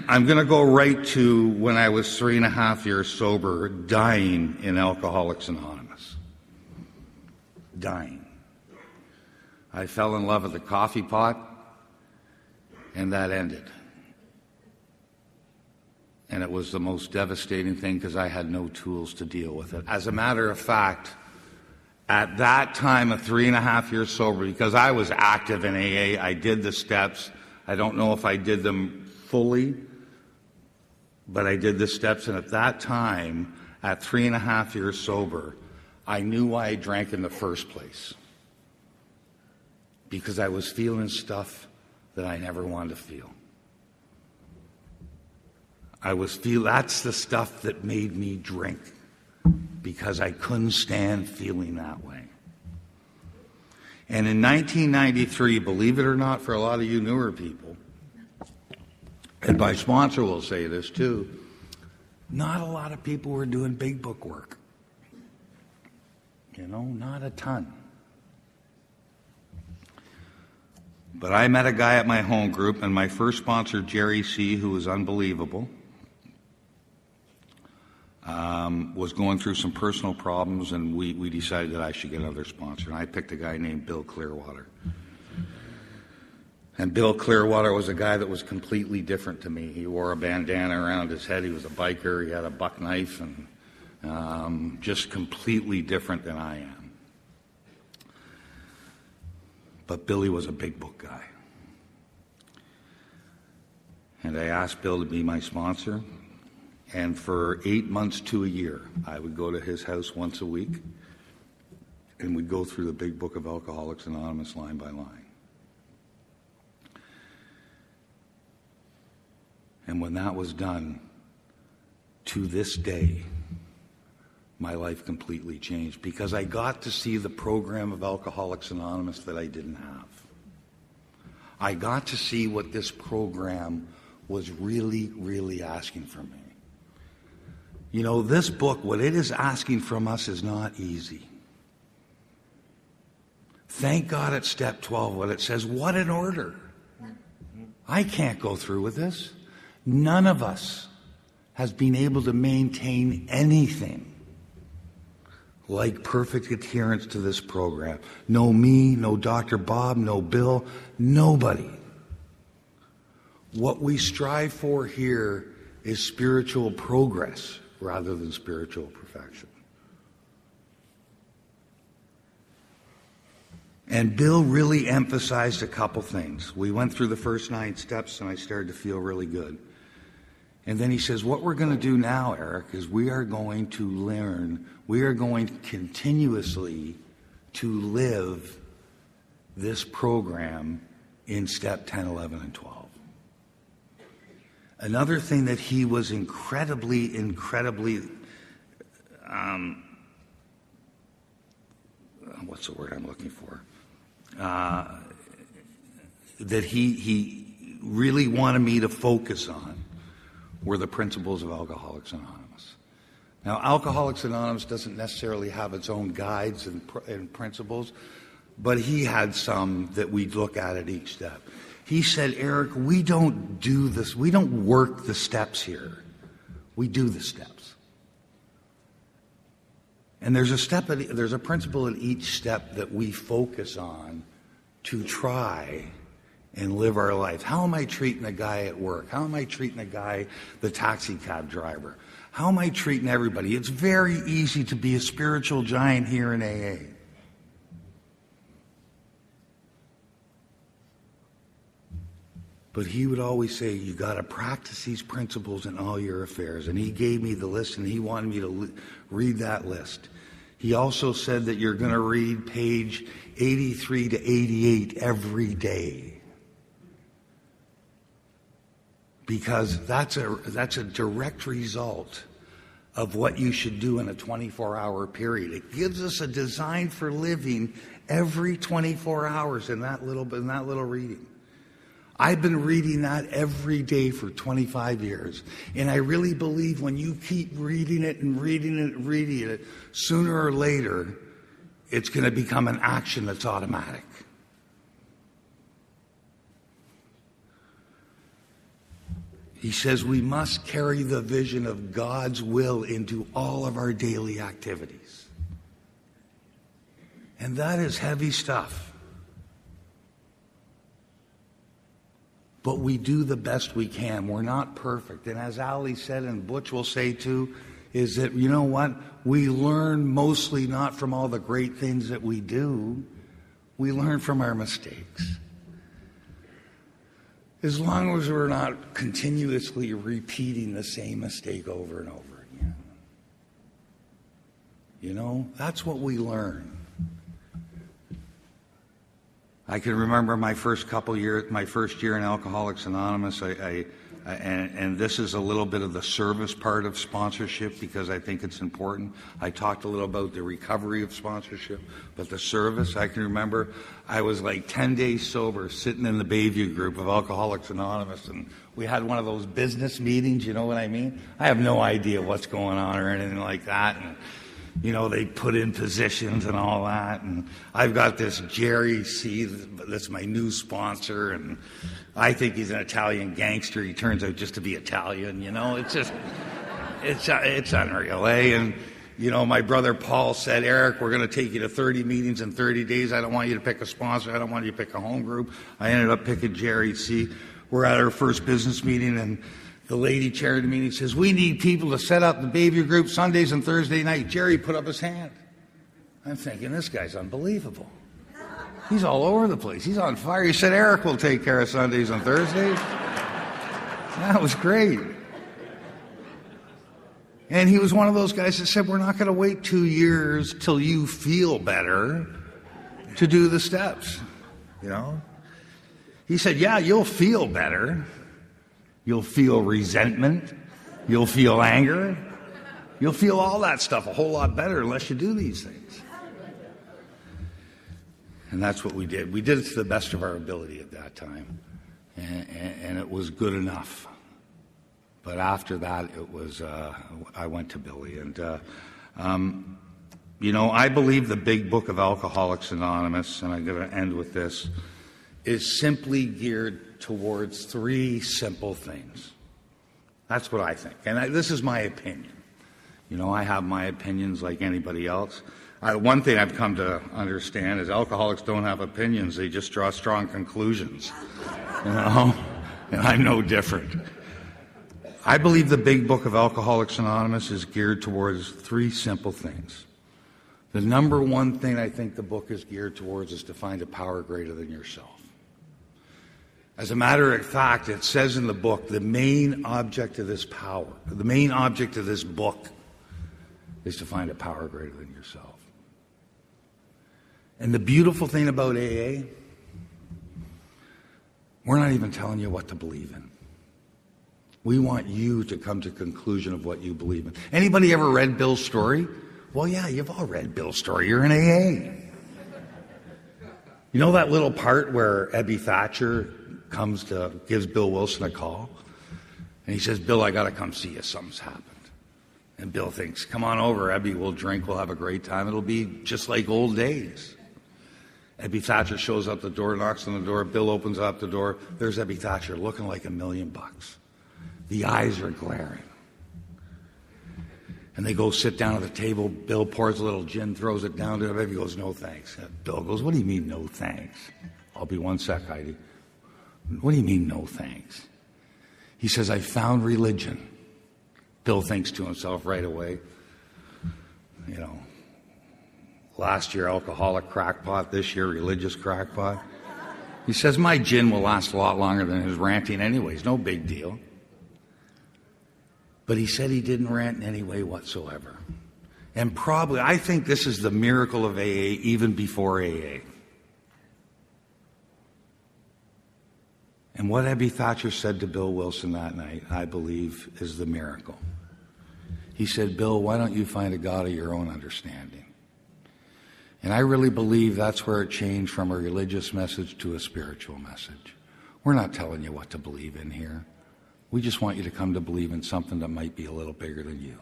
I'm going to go right to when I was 3.5 years sober, dying in Alcoholics Anonymous. Dying. I fell in love with the coffee pot, and that ended. And it was the most devastating thing because I had no tools to deal with it. As a matter of fact, at that time of 3.5 years sober, because I was active in AA, I did the steps. I don't know if I did them fully, but I did the steps. And at that time, at 3.5 years sober, I knew why I drank in the first place. because I was feeling stuff that I never wanted to feel. That's the stuff that made me drink, because I couldn't stand feeling that way. And in 1993, believe it or not, for a lot of you newer people, and my sponsor will say this too, not a lot of people were doing big book work. Not a ton. But I met a guy at my home group, and my first sponsor, Jerry C., who was unbelievable, was going through some personal problems, and we decided that I should get another sponsor. And I picked a guy named Bill Clearwater. And Bill Clearwater was a guy that was completely different to me. He wore a bandana around his head. He was a biker. He had a buck knife, and just completely different than I am. But Billy was a big book guy. And I asked Bill to be my sponsor. And for 8 months to a year, I would go to his house once a week, and we'd go through the big book of Alcoholics Anonymous line by line. And when that was done, to this day, my life completely changed, because I got to see the program of Alcoholics Anonymous that I didn't have. I got to see what this program was really, really asking from me. This book, what it is asking from us is not easy. Thank God at step 12, what it says, what an order. I can't go through with this. None of us has been able to maintain anything like perfect adherence to this program. No me, no Dr. Bob, no Bill, nobody. What we strive for here is spiritual progress rather than spiritual perfection. And Bill really emphasized a couple things. We went through the first 9 steps, and I started to feel really good. And then he says, what we're going to do now, Eric, is we are going to learn, we are going continuously to live this program in step 10, 11, and 12. Another thing that he was incredibly, what's the word I'm looking for? That he really wanted me to focus on were the principles of Alcoholics Anonymous. Now, Alcoholics Anonymous doesn't necessarily have its own guides and principles, but he had some that we'd look at each step. He said, Eric, we don't do this. We don't work the steps here. We do the steps. And there's a principle in each step that we focus on to try and live our life. How am I treating the guy at work? How am I treating the taxi cab driver? How am I treating everybody? It's very easy to be a spiritual giant here in AA. But he would always say, you got to practice these principles in all your affairs. And he gave me the list, and he wanted me to read that list. He also said that you're going to read page 83 to 88 every day. Because that's a direct result of what you should do in a 24-hour period. It gives us a design for living every 24 hours in that little reading. I've been reading that every day for 25 years. And I really believe when you keep reading it and reading it and reading it, sooner or later, it's going to become an action that's automatic. He says we must carry the vision of God's will into all of our daily activities. And that is heavy stuff. But we do the best we can. We're not perfect. And as Ali said, and Butch will say too, is that, you know what? We learn mostly not from all the great things that we do. We learn from our mistakes. As long as we're not continuously repeating the same mistake over and over again. That's what we learn. I can remember my first year in Alcoholics Anonymous. And this is a little bit of the service part of sponsorship because I think it's important. I talked a little about the recovery of sponsorship, but the service, I can remember I was like 10 days sober sitting in the Bayview group of Alcoholics Anonymous, and we had one of those business meetings, you know what I mean? I have no idea what's going on or anything like that. And, you know, they put in positions and all that. And I've got this Jerry C. that's my new sponsor, and I think he's an Italian gangster. He turns out just to be Italian, you know. It's just, it's unreal, eh? And, you know, my brother Paul said, Eric, we're going to take you to 30 meetings in 30 days. I don't want you to pick a sponsor. I don't want you to pick a home group. I ended up picking Jerry C. We're at our first business meeting, and the lady chairing the meeting says, we need people to set up the Bayview group Sundays and Thursday night. Jerry put up his hand. I'm thinking, this guy's unbelievable. He's all over the place. He's on fire. He said, Eric will take care of Sundays and Thursdays. That was great. And he was one of those guys that said, we're not going to wait 2 years till you feel better to do the steps. You know? He said, yeah, you'll feel better. You'll feel resentment. You'll feel anger. You'll feel all that stuff a whole lot better unless you do these things. And that's what we did. We did it to the best of our ability at that time. And it was good enough. But after that, it was, I went to Billy. And, you know, I believe the big book of Alcoholics Anonymous, and I'm going to end with this, is simply geared towards 3 simple things. That's what I think. And this is my opinion. You know, I have my opinions like anybody else. One thing I've come to understand is alcoholics don't have opinions. They just draw strong conclusions. You know? And I'm no different. I believe the big book of Alcoholics Anonymous is geared towards 3 simple things. The number one thing I think the book is geared towards is to find a power greater than yourself. As a matter of fact, it says in the book, the main object of this power, the main object of this book is to find a power greater than yourself. And the beautiful thing about AA, we're not even telling you what to believe in. We want you to come to the conclusion of what you believe in. Anybody ever read Bill's story? Well, yeah, you've all read Bill's story. You're in AA. You know that little part where Ebby Thatcher gives Bill Wilson a call? And he says, Bill, I got to come see you. Something's happened. And Bill thinks, come on over, Ebby. We'll drink. We'll have a great time. It'll be just like old days. Ebby Thatcher shows up the door, knocks on the door. Bill opens up the door. There's Ebby Thatcher looking like $1 million. The eyes are glaring. And they go sit down at the table. Bill pours a little gin, throws it down to him. Ebby goes, no thanks. Bill goes, what do you mean no thanks? I'll be 1 sec, Heidi. What do you mean no thanks? He says, I found religion. Bill thinks to himself right away, you know, last year alcoholic crackpot, this year religious crackpot. He says, my gin will last a lot longer than his ranting anyways, no big deal. But he said he didn't rant in any way whatsoever. And probably, I think this is the miracle of AA even before AA. And what Ebby Thatcher said to Bill Wilson that night, I believe, is the miracle. He said, Bill, why don't you find a God of your own understanding? And I really believe that's where it changed from a religious message to a spiritual message. We're not telling you what to believe in here. We just want you to come to believe in something that might be a little bigger than you.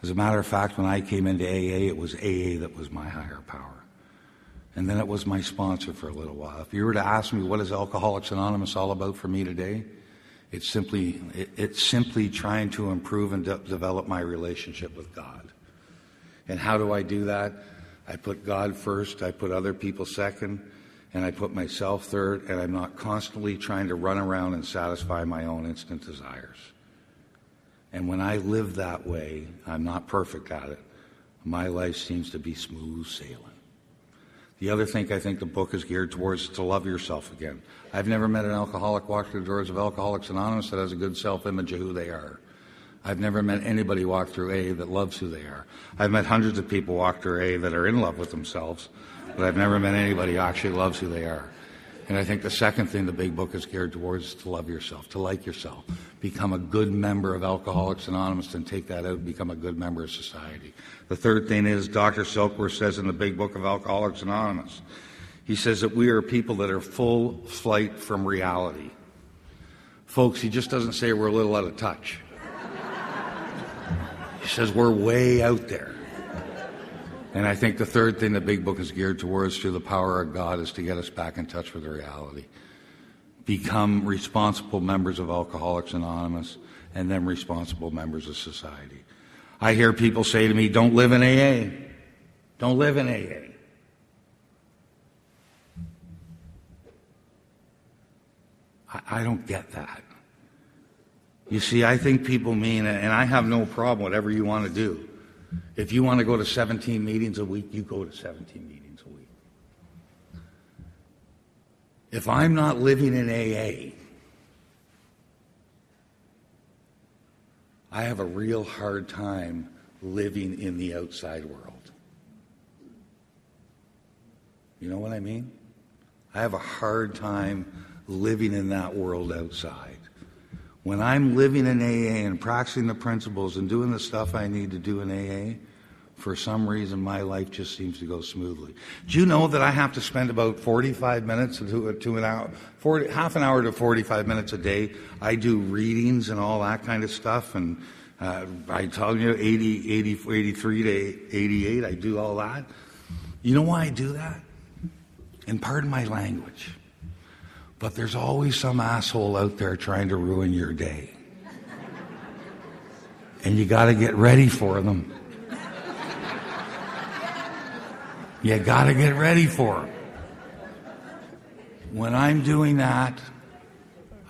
As a matter of fact, when I came into AA, it was AA that was my higher power. And then it was my sponsor for a little while. If you were to ask me what is Alcoholics Anonymous all about for me today, it's simply trying to improve and develop my relationship with God. And how do I do that? I put God first, I put other people second, and I put myself third, and I'm not constantly trying to run around and satisfy my own instant desires. And when I live that way, I'm not perfect at it. My life seems to be smooth sailing. The other thing I think the book is geared towards is to love yourself again. I've never met an alcoholic walk through the doors of Alcoholics Anonymous that has a good self-image of who they are. I've never met anybody walk through AA that loves who they are. I've met hundreds of people walk through AA that are in love with themselves, but I've never met anybody who actually loves who they are. And I think the second thing the big book is geared towards is to love yourself, to like yourself, become a good member of Alcoholics Anonymous, and take that out and become a good member of society. The third thing is Dr. Silkworth says in the big book of Alcoholics Anonymous, he says that we are people that are full flight from reality. Folks, he just doesn't say we're a little out of touch. He says we're way out there. And I think the third thing the big book is geared towards through the power of God is to get us back in touch with the reality. Become responsible members of Alcoholics Anonymous, and then responsible members of society. I hear people say to me, don't live in AA. Don't live in AA. I don't get that. You see, I think people mean, and I have no problem, whatever you want to do. If you want to go to 17 meetings a week, you go to 17 meetings a week. If I'm not living in AA, I have a real hard time living in the outside world. You know what I mean? I have a hard time living in that world outside. When I'm living in AA and practicing the principles and doing the stuff I need to do in AA, for some reason my life just seems to go smoothly. Do you know that I have to spend about 45 minutes to an hour, half an hour to 45 minutes a day? I do readings and all that kind of stuff, and I tell you, 83 to 88, I do all that. You know why I do that? And pardon my language, but there's always some asshole out there trying to ruin your day. And you got to get ready for them. You got to get ready for them. When I'm doing that,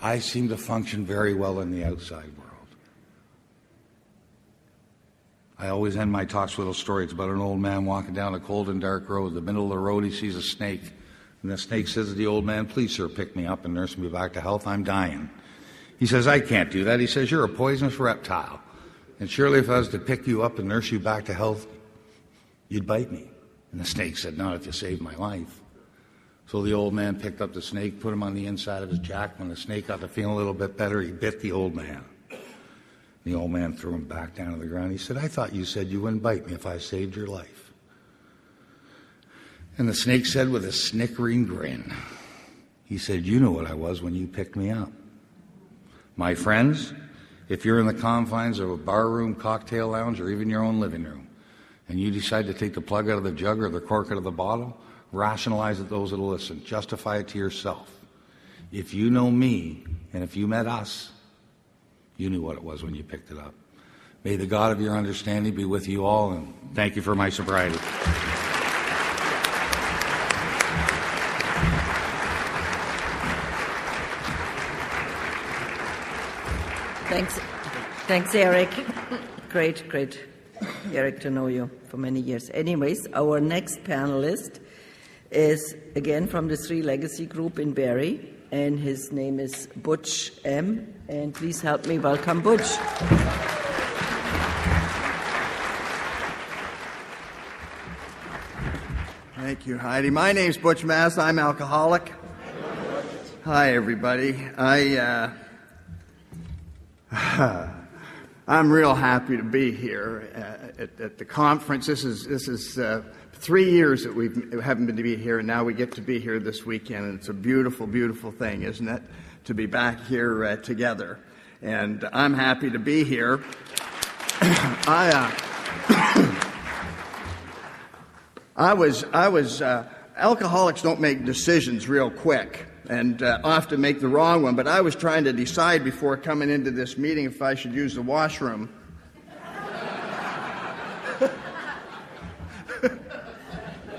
I seem to function very well in the outside world. I always end my talks with a story. It's about an old man walking down a cold and dark road. In the middle of the road, he sees a snake. And the snake says to the old man, please, sir, pick me up and nurse me back to health. I'm dying. He says, I can't do that. He says, you're a poisonous reptile. And surely if I was to pick you up and nurse you back to health, you'd bite me. And the snake said, not if you saved my life. So the old man picked up the snake, put him on the inside of his jacket. When the snake got to feeling a little bit better, he bit the old man. The old man threw him back down to the ground. He said, I thought you said you wouldn't bite me if I saved your life. And the snake said with a snickering grin, he said, you know what I was when you picked me up. My friends, if you're in the confines of a bar room, cocktail lounge, or even your own living room, and you decide to take the plug out of the jug or the cork out of the bottle, rationalize it to those that will listen. Justify it to yourself. If you know me, and if you met us, you knew what it was when you picked it up. May the God of your understanding be with you all, and thank you for my sobriety. Thanks, Eric. Great, Eric, to know you for many years. Anyways, our next panelist is again from the Three Legacy Group in Barrie, and his name is Butch M. And please help me welcome Butch. Thank you, Heidi. My name's Butch Mass. I'm alcoholic. Hi, everybody. I'm real happy to be here at the conference. This is 3 years that we haven't been to be here, and now we get to be here this weekend. And it's a beautiful, beautiful thing, isn't it, to be back here together? And I'm happy to be here. Alcoholics don't make decisions real quick, and often make the wrong one, but I was trying to decide before coming into this meeting if I should use the washroom.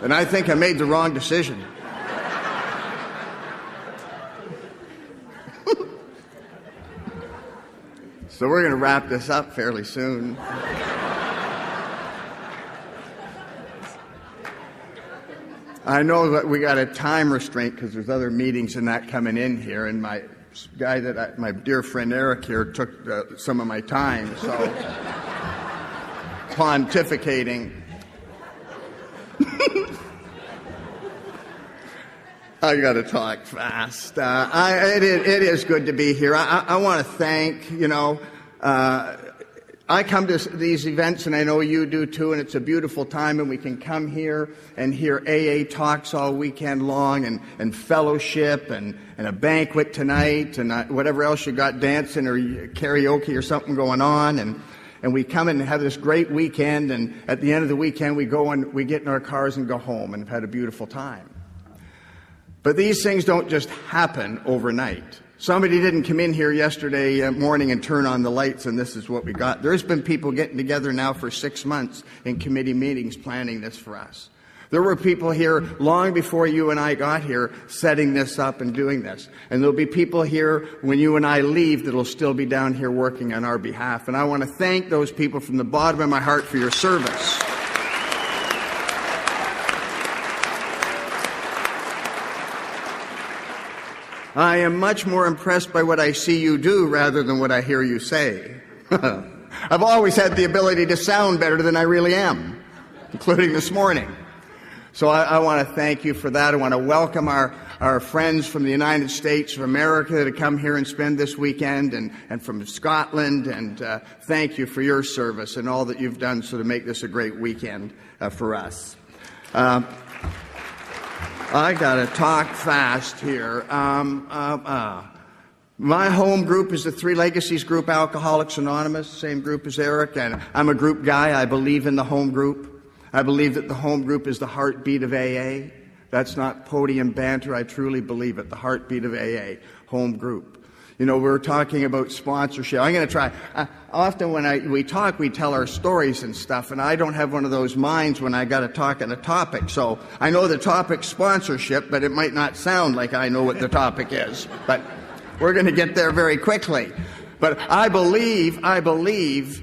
And I think I made the wrong decision. So we're going to wrap this up fairly soon. I know that we got a time restraint because there's other meetings and that coming in here, and my dear friend Eric here took some of my time, so pontificating. I got to talk fast. It is good to be here. I want to thank, I come to these events, and I know you do too, and it's a beautiful time, and we can come here and hear AA talks all weekend long, and fellowship, and a banquet tonight, and whatever else you got, dancing or karaoke or something going on, and we come and have this great weekend, and at the end of the weekend we go and we get in our cars and go home and have had a beautiful time. But these things don't just happen overnight. Somebody didn't come in here yesterday morning and turn on the lights and this is what we got. There's been people getting together now for 6 months in committee meetings planning this for us. There were people here long before you and I got here setting this up and doing this. And there'll be people here when you and I leave that'll still be down here working on our behalf. And I want to thank those people from the bottom of my heart for your service. I am much more impressed by what I see you do rather than what I hear you say. I've always had the ability to sound better than I really am, including this morning. So I want to thank you for that. I want to welcome our friends from the United States of America to come here and spend this weekend, and from Scotland, and thank you for your service and all that you've done so to make this a great weekend for us. I got to talk fast here. My home group is the Three Legacies group, Alcoholics Anonymous, same group as Eric, and I'm a group guy. I believe in the home group. I believe that the home group is the heartbeat of AA. That's not podium banter. I truly believe it, the heartbeat of AA, home group. We're talking about sponsorship. I'm going to try. Often when we talk, we tell our stories and stuff, and I don't have one of those minds when I got to talk on a topic. So I know the topic's sponsorship, but it might not sound like I know what the topic is. But we're going to get there very quickly. But I believe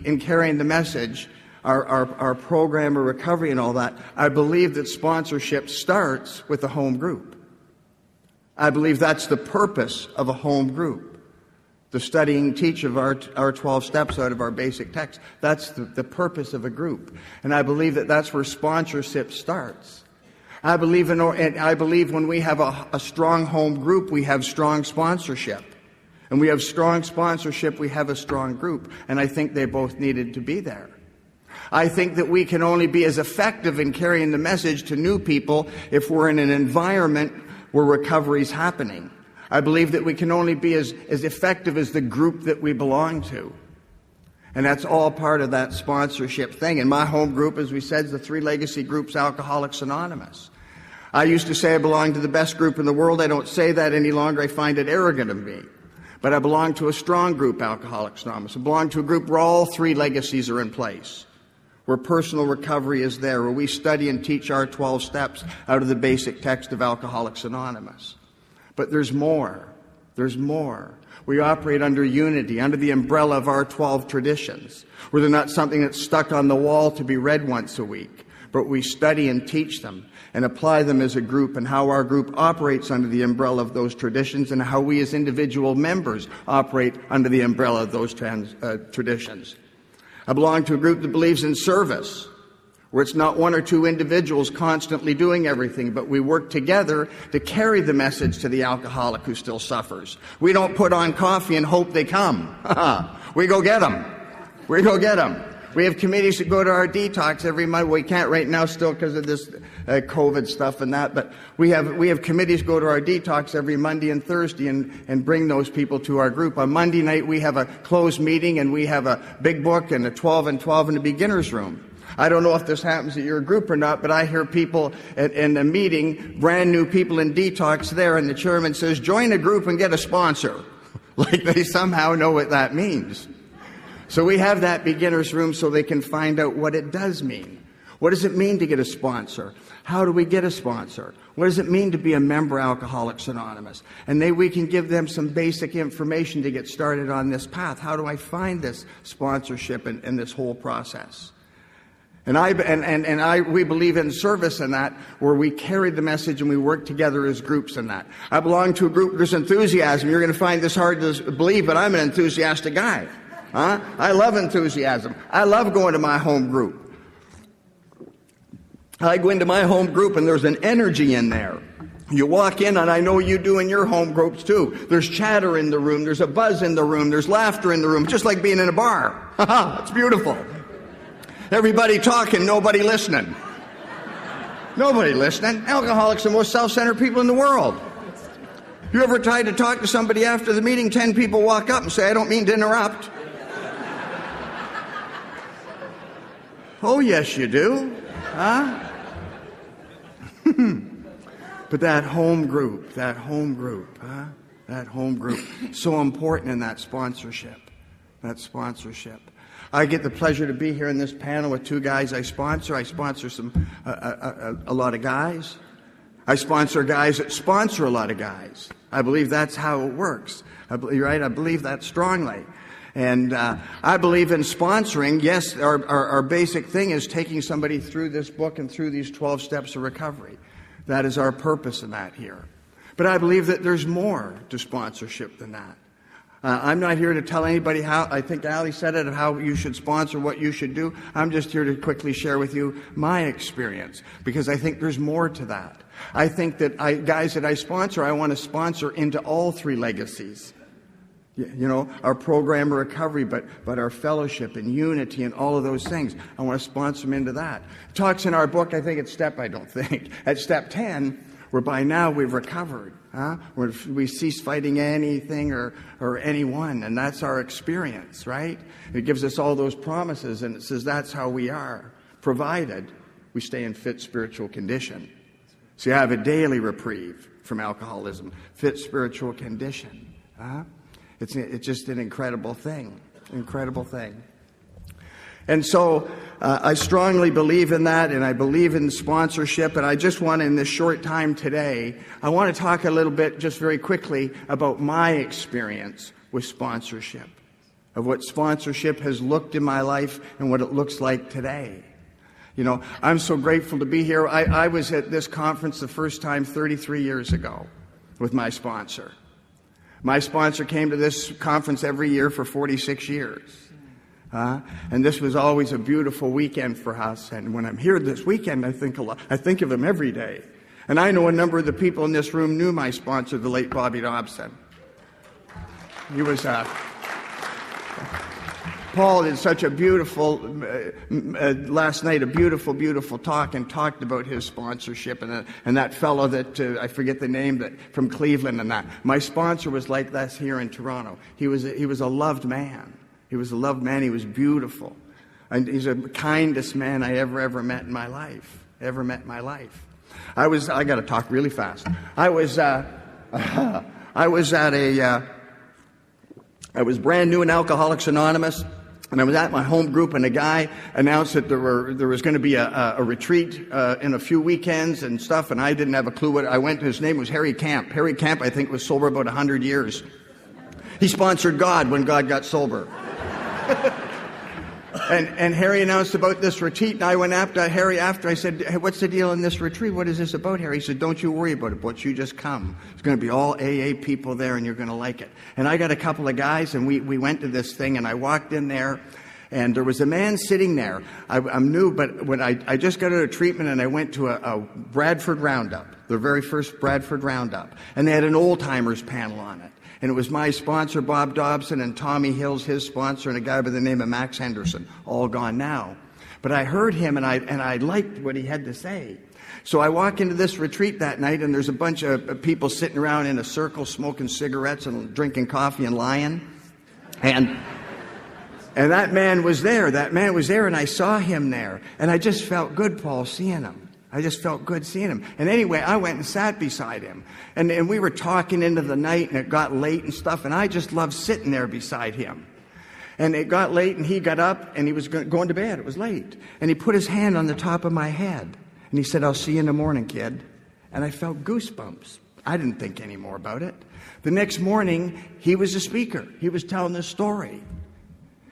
in carrying the message, our program of recovery and all that. I believe that sponsorship starts with a home group. I believe that's the purpose of a home group. The study and teach of our 12 steps out of our basic text. That's the purpose of a group. And I believe that that's where sponsorship starts. I believe when we have a strong home group, we have strong sponsorship. And we have strong sponsorship, we have a strong group. And I think they both needed to be there. I think that we can only be as effective in carrying the message to new people if we're in an environment where recovery is happening. I believe that we can only be as effective as the group that we belong to. And that's all part of that sponsorship thing. And my home group, as we said, is the Three Legacy groups, Alcoholics Anonymous. I used to say I belong to the best group in the world. I don't say that any longer. I find it arrogant of me. But I belong to a strong group, Alcoholics Anonymous. I belong to a group where all three legacies are in place, where personal recovery is there, where we study and teach our 12 steps out of the basic text of Alcoholics Anonymous. But there's more. There's more. We operate under unity, under the umbrella of our 12 traditions, where they're not something that's stuck on the wall to be read once a week, but we study and teach them and apply them as a group, and how our group operates under the umbrella of those traditions, and how we as individual members operate under the umbrella of those traditions. I belong to a group that believes in service, where it's not one or two individuals constantly doing everything, but we work together to carry the message to the alcoholic who still suffers. We don't put on coffee and hope they come. We go get them. We go get them. We have committees that go to our detox every month. We can't right now still because of this COVID stuff and that, but we have committees go to our detox every Monday and Thursday and bring those people to our group. On Monday night, we have a closed meeting, and we have a big book and a 12 and 12 in the beginner's room. I don't know if this happens at your group or not, but I hear people in a meeting, brand new people in detox there, and the chairman says, join a group and get a sponsor. Like they somehow know what that means. So we have that beginner's room so they can find out what it does mean. What does it mean to get a sponsor? How do we get a sponsor? What does it mean to be a member of Alcoholics Anonymous? And then we can give them some basic information to get started on this path. How do I find this sponsorship and this whole process? We believe in service in that, where we carry the message and we work together as groups in that. I belong to a group, there's enthusiasm. You're going to find this hard to believe, but I'm an enthusiastic guy. I love enthusiasm. I love going to my home group. I go into my home group and there's an energy in there. You walk in, and I know you do in your home groups too. There's chatter in the room. There's a buzz in the room. There's laughter in the room. Just like being in a bar. It's beautiful. Everybody talking, nobody listening. Nobody listening. Alcoholics are the most self-centered people in the world. You ever tried to talk to somebody after the meeting? 10 people walk up and say, I don't mean to interrupt. Oh, yes, you do. Huh? But that home group, huh? That home group, so important in that sponsorship. I get the pleasure to be here in this panel with two guys I sponsor. I sponsor a lot of guys. I sponsor guys that sponsor a lot of guys. I believe that's how it works. I believe that strongly. And I believe in sponsoring. Yes, our basic thing is taking somebody through this book and through these 12 steps of recovery. That is our purpose in that here. But I believe that there's more to sponsorship than that. I'm not here to tell anybody how, I think Ali said it, of how you should sponsor, what you should do. I'm just here to quickly share with you my experience, because I think there's more to that. I think that guys that I sponsor, I want to sponsor into all three legacies. You know, our program of recovery, but our fellowship and unity and all of those things. I want to sponsor them into that. It talks in our book, I think at step 10, where by now we've recovered. Where we cease fighting anything or anyone, and that's our experience, right? It gives us all those promises, and it says that's how we are, provided we stay in fit spiritual condition. So you have a daily reprieve from alcoholism, fit spiritual condition. It's just an incredible thing. And so I strongly believe in that, and I believe in sponsorship, and I just want, in this short time today, I want to talk a little bit, just very quickly, about my experience with sponsorship, of what sponsorship has looked in my life and what it looks like today. You know, I'm so grateful to be here. I was at this conference the first time 33 years ago with my sponsor. My sponsor came to this conference every year for 46 years. And this was always a beautiful weekend for us. And when I'm here this weekend, I think of him every day. And I know a number of the people in this room knew my sponsor, the late Bobby Dobson. He was Paul did such a beautiful, last night, a beautiful talk, and talked about his sponsorship and that fellow that, I forget the name, that from Cleveland and that. My sponsor was like this here in Toronto. He was a loved man. He was beautiful. And he's the kindest man I ever met in my life. I got to talk really fast. I was brand new in Alcoholics Anonymous, and I was at my home group, and a guy announced that there was going to be a retreat in a few weekends and stuff, and I didn't have a clue what. I went. His name was Harry Camp. Harry Camp, I think, was sober about 100 years. He sponsored God when God got sober. And Harry announced about this retreat, and I went after Harry after. I said, hey, what's the deal in this retreat? What is this about, Harry? He said, don't you worry about it, but you just come. It's going to be all AA people there, and you're going to like it. And I got a couple of guys, and we went to this thing, and I walked in there, and there was a man sitting there. I'm new, but when I just got out of treatment, and I went to a Bradford Roundup, the very first Bradford Roundup, and they had an old-timers panel on it. And it was my sponsor, Bob Dobson, and Tommy Hills, his sponsor, and a guy by the name of Max Henderson, all gone now. But I heard him, and I liked what he had to say. So I walk into this retreat that night, and there's a bunch of people sitting around in a circle, smoking cigarettes and drinking coffee and lying. And that man was there. And I saw him there. And I just felt good, Paul, seeing him. I just felt good seeing him. And anyway, I went and sat beside him. And we were talking into the night, and it got late and stuff, and I just loved sitting there beside him. And it got late, and he got up, and he was going to bed. It was late. And he put his hand on the top of my head. And he said, I'll see you in the morning, kid. And I felt goosebumps. I didn't think any more about it. The next morning, he was a speaker. He was telling this story.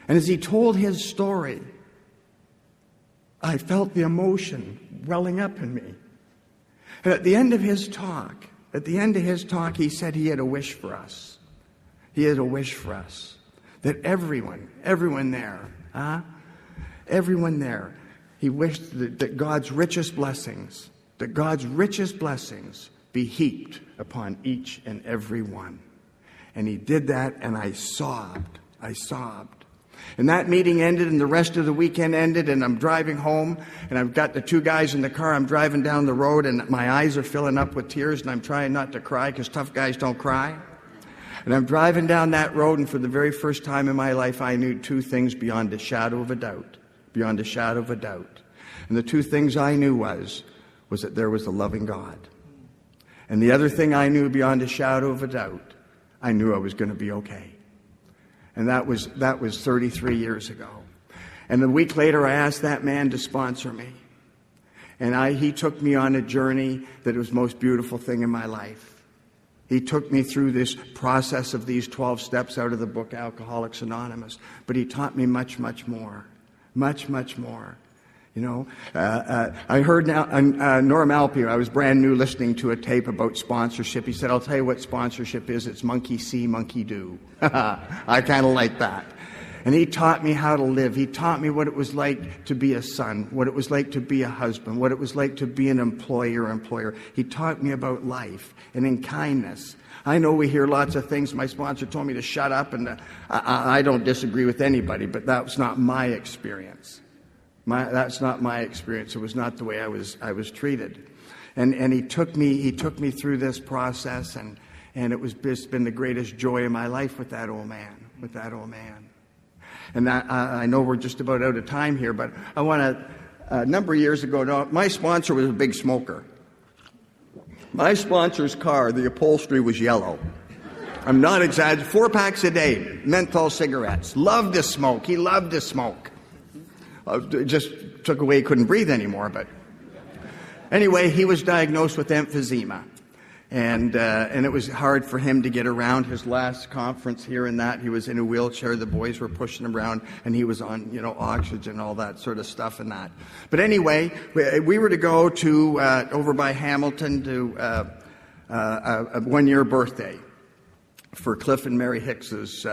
And as he told his story, I felt the emotion welling up in me. And at the end of his talk, he said he had a wish for us. He had a wish for us. That everyone there, he wished that God's richest blessings be heaped upon each and every one. And he did that, and I sobbed. I sobbed. And that meeting ended, and the rest of the weekend ended, and I'm driving home, and I've got the two guys in the car. I'm driving down the road, and my eyes are filling up with tears, and I'm trying not to cry because tough guys don't cry. And I'm driving down that road, and for the very first time in my life, I knew two things beyond a shadow of a doubt. Beyond a shadow of a doubt. And the two things I knew was that there was a loving God. And the other thing I knew beyond a shadow of a doubt, I knew I was going to be okay. And that was 33 years ago. And a week later, I asked that man to sponsor me. And he took me on a journey that was the most beautiful thing in my life. He took me through this process of these 12 steps out of the book Alcoholics Anonymous. But he taught me much, much more. Much, much more. You know, I heard now, Norm Alpier, I was brand new listening to a tape about sponsorship. He said, I'll tell you what sponsorship is. It's monkey see, monkey do. I kind of like that. And he taught me how to live. He taught me what it was like to be a son, what it was like to be a husband, what it was like to be an employer. He taught me about life and in kindness. I know we hear lots of things. My sponsor told me to shut up, and I don't disagree with anybody, but that was not my experience. That's not my experience. It was not the way I was treated. And he took me through this process, and it's been the greatest joy of my life with that old man. And I know we're just about out of time here, but I want to, a number of years ago, my sponsor was a big smoker. My sponsor's car, the upholstery was yellow. I'm not exaggerating. 4 packs a day, menthol cigarettes. Loved to smoke. He loved to smoke. It just took away, he couldn't breathe anymore. But anyway, he was diagnosed with emphysema. And it was hard for him to get around. His last conference here and that, he was in a wheelchair. The boys were pushing him around, and he was on, oxygen, all that sort of stuff and that. But anyway, we were to go to over by Hamilton to a 1-year birthday for Cliff and Mary Hicks's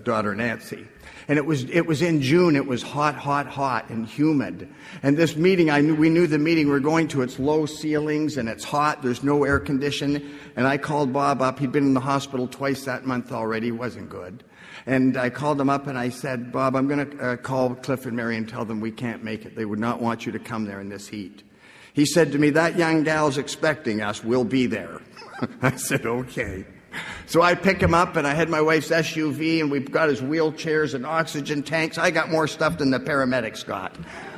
daughter Nancy. And it was in June. It was hot and humid. And this meeting, we knew the meeting we were going to. It's low ceilings and it's hot. There's no air conditioning. And I called Bob up. He'd been in the hospital twice that month already. It wasn't good. And I called him up and I said, Bob, I'm going to call Cliff and Mary and tell them we can't make it. They would not want you to come there in this heat. He said to me, that young gal's expecting us. We'll be there. I said, okay. So I pick him up, and I had my wife's SUV, and we've got his wheelchairs and oxygen tanks. I got more stuff than the paramedics got.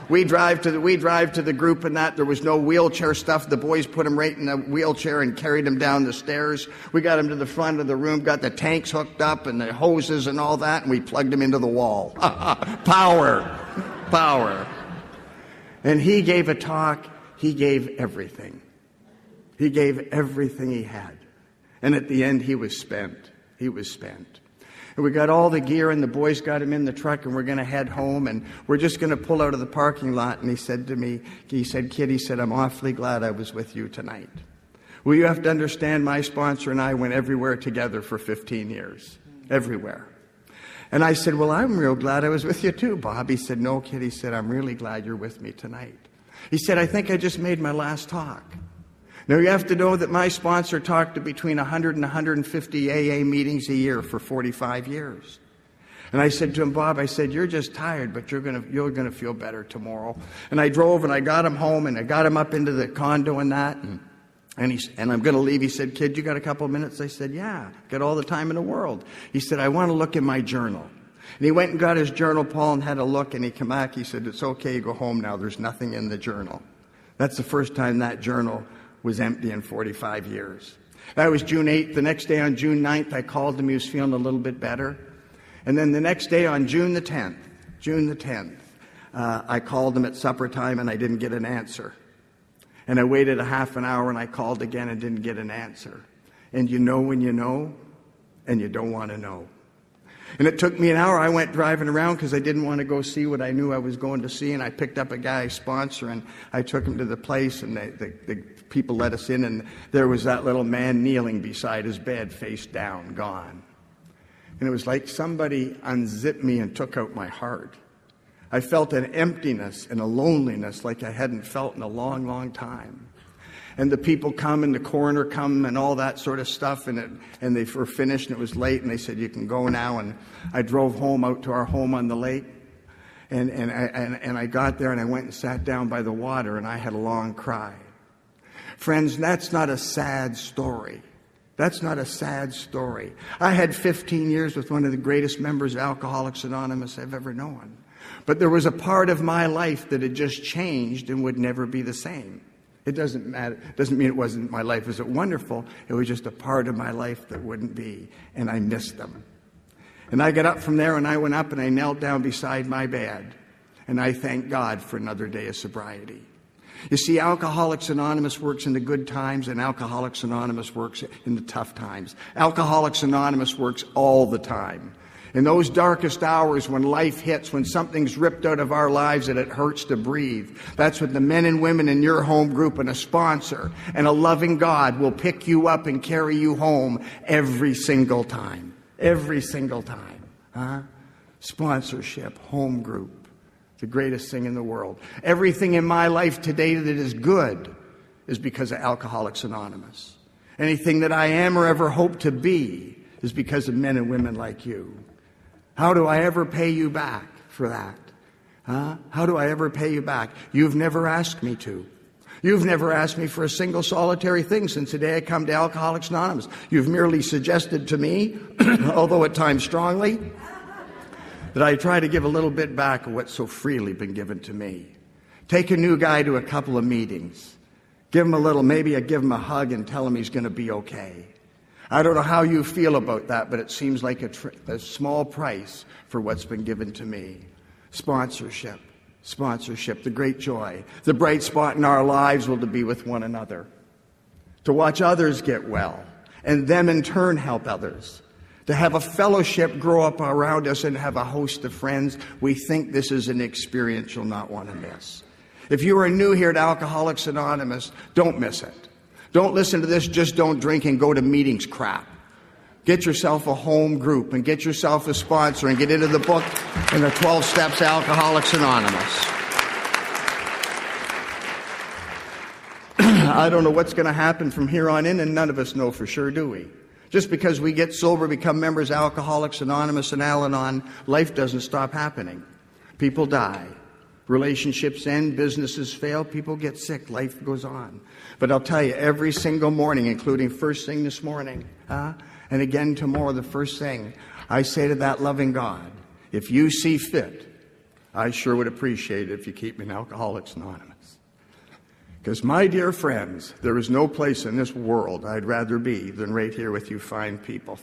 We drive to the group and that. There was no wheelchair stuff. The boys put him right in the wheelchair and carried him down the stairs. We got him to the front of the room, got the tanks hooked up and the hoses and all that, and we plugged him into the wall. Power. And he gave a talk. He gave everything. He gave everything he had. And at the end, he was spent. And we got all the gear, and the boys got him in the truck, and we're going to head home, and we're just going to pull out of the parking lot. And he said to me, Kid, I'm awfully glad I was with you tonight. Well, you have to understand, my sponsor and I went everywhere together for 15 years. Everywhere. And I said, well, I'm real glad I was with you too, Bob. He said, no, kid. He said, I'm really glad you're with me tonight. He said, I think I just made my last talk. Now, you have to know that my sponsor talked to between 100 and 150 AA meetings a year for 45 years. And I said to him, Bob, you're just tired, but you're gonna feel better tomorrow. And I drove and I got him home and I got him up into the condo and that. And I'm going to leave. He said, kid, you got a couple of minutes? I said, yeah, got all the time in the world. He said, I want to look in my journal. And he went and got his journal, Paul, and had a look. And he came back. He said, it's okay, go home now. There's nothing in the journal. That's the first time that journal was empty in 45 years. That was June 8th. The next day on June 9th, I called him. He was feeling a little bit better. And then the next day on June the 10th, I called him at supper time and I didn't get an answer. And I waited a half an hour and I called again and didn't get an answer. And you know when you know and you don't want to know. And it took me an hour. I went driving around because I didn't want to go see what I knew I was going to see. And I picked up a guy's sponsor and I took him to the place, and the people let us in, and there was that little man kneeling beside his bed, face down, gone. And it was like somebody unzipped me and took out my heart. I felt an emptiness and a loneliness like I hadn't felt in a long, long time. And the people come and the coroner come and all that sort of stuff, and they were finished and it was late, and they said, you can go now. And I drove home out to our home on the lake, and I got there and I went and sat down by the water, and I had a long cry. Friends, that's not a sad story. That's not a sad story. I had 15 years with one of the greatest members of Alcoholics Anonymous I've ever known. But there was a part of my life that had just changed and would never be the same. It doesn't matter. It doesn't mean it wasn't my life. Was it wonderful? It was just a part of my life that wouldn't be, and I missed them. And I got up from there, and I went up and I knelt down beside my bed, and I thanked God for another day of sobriety. You see, Alcoholics Anonymous works in the good times, and Alcoholics Anonymous works in the tough times. Alcoholics Anonymous works all the time. In those darkest hours when life hits, when something's ripped out of our lives and it hurts to breathe, that's when the men and women in your home group and a sponsor and a loving God will pick you up and carry you home every single time. Every single time. Sponsorship, home group, the greatest thing in the world. Everything in my life today that is good is because of Alcoholics Anonymous. Anything that I am or ever hope to be is because of men and women like you. How do I ever pay you back for that? How do I ever pay you back? You've never asked me to. You've never asked me for a single solitary thing since the day I come to Alcoholics Anonymous. You've merely suggested to me, although at times strongly, that I try to give a little bit back of what's so freely been given to me. Take a new guy to a couple of meetings. Give him a little, maybe I give him a hug and tell him he's going to be okay. I don't know how you feel about that, but it seems like a small price for what's been given to me. Sponsorship, the great joy. The bright spot in our lives will to be with one another, to watch others get well, and them in turn help others, to have a fellowship grow up around us and have a host of friends. We think this is an experience you'll not want to miss. If you are new here at Alcoholics Anonymous, don't miss it. Don't listen to this, just don't drink and go to meetings crap. Get yourself a home group and get yourself a sponsor and get into the book and the 12 Steps to Alcoholics Anonymous. I don't know what's going to happen from here on in, and none of us know for sure, do we? Just because we get sober, become members of Alcoholics Anonymous and Al-Anon, life doesn't stop happening. People die. Relationships end, businesses fail, people get sick, life goes on. But I'll tell you, every single morning, including first thing this morning, and again tomorrow, the first thing, I say to that loving God, if you see fit, I sure would appreciate it if you keep me in Alcoholics Anonymous. Because, my dear friends, there is no place in this world I'd rather be than right here with you fine people.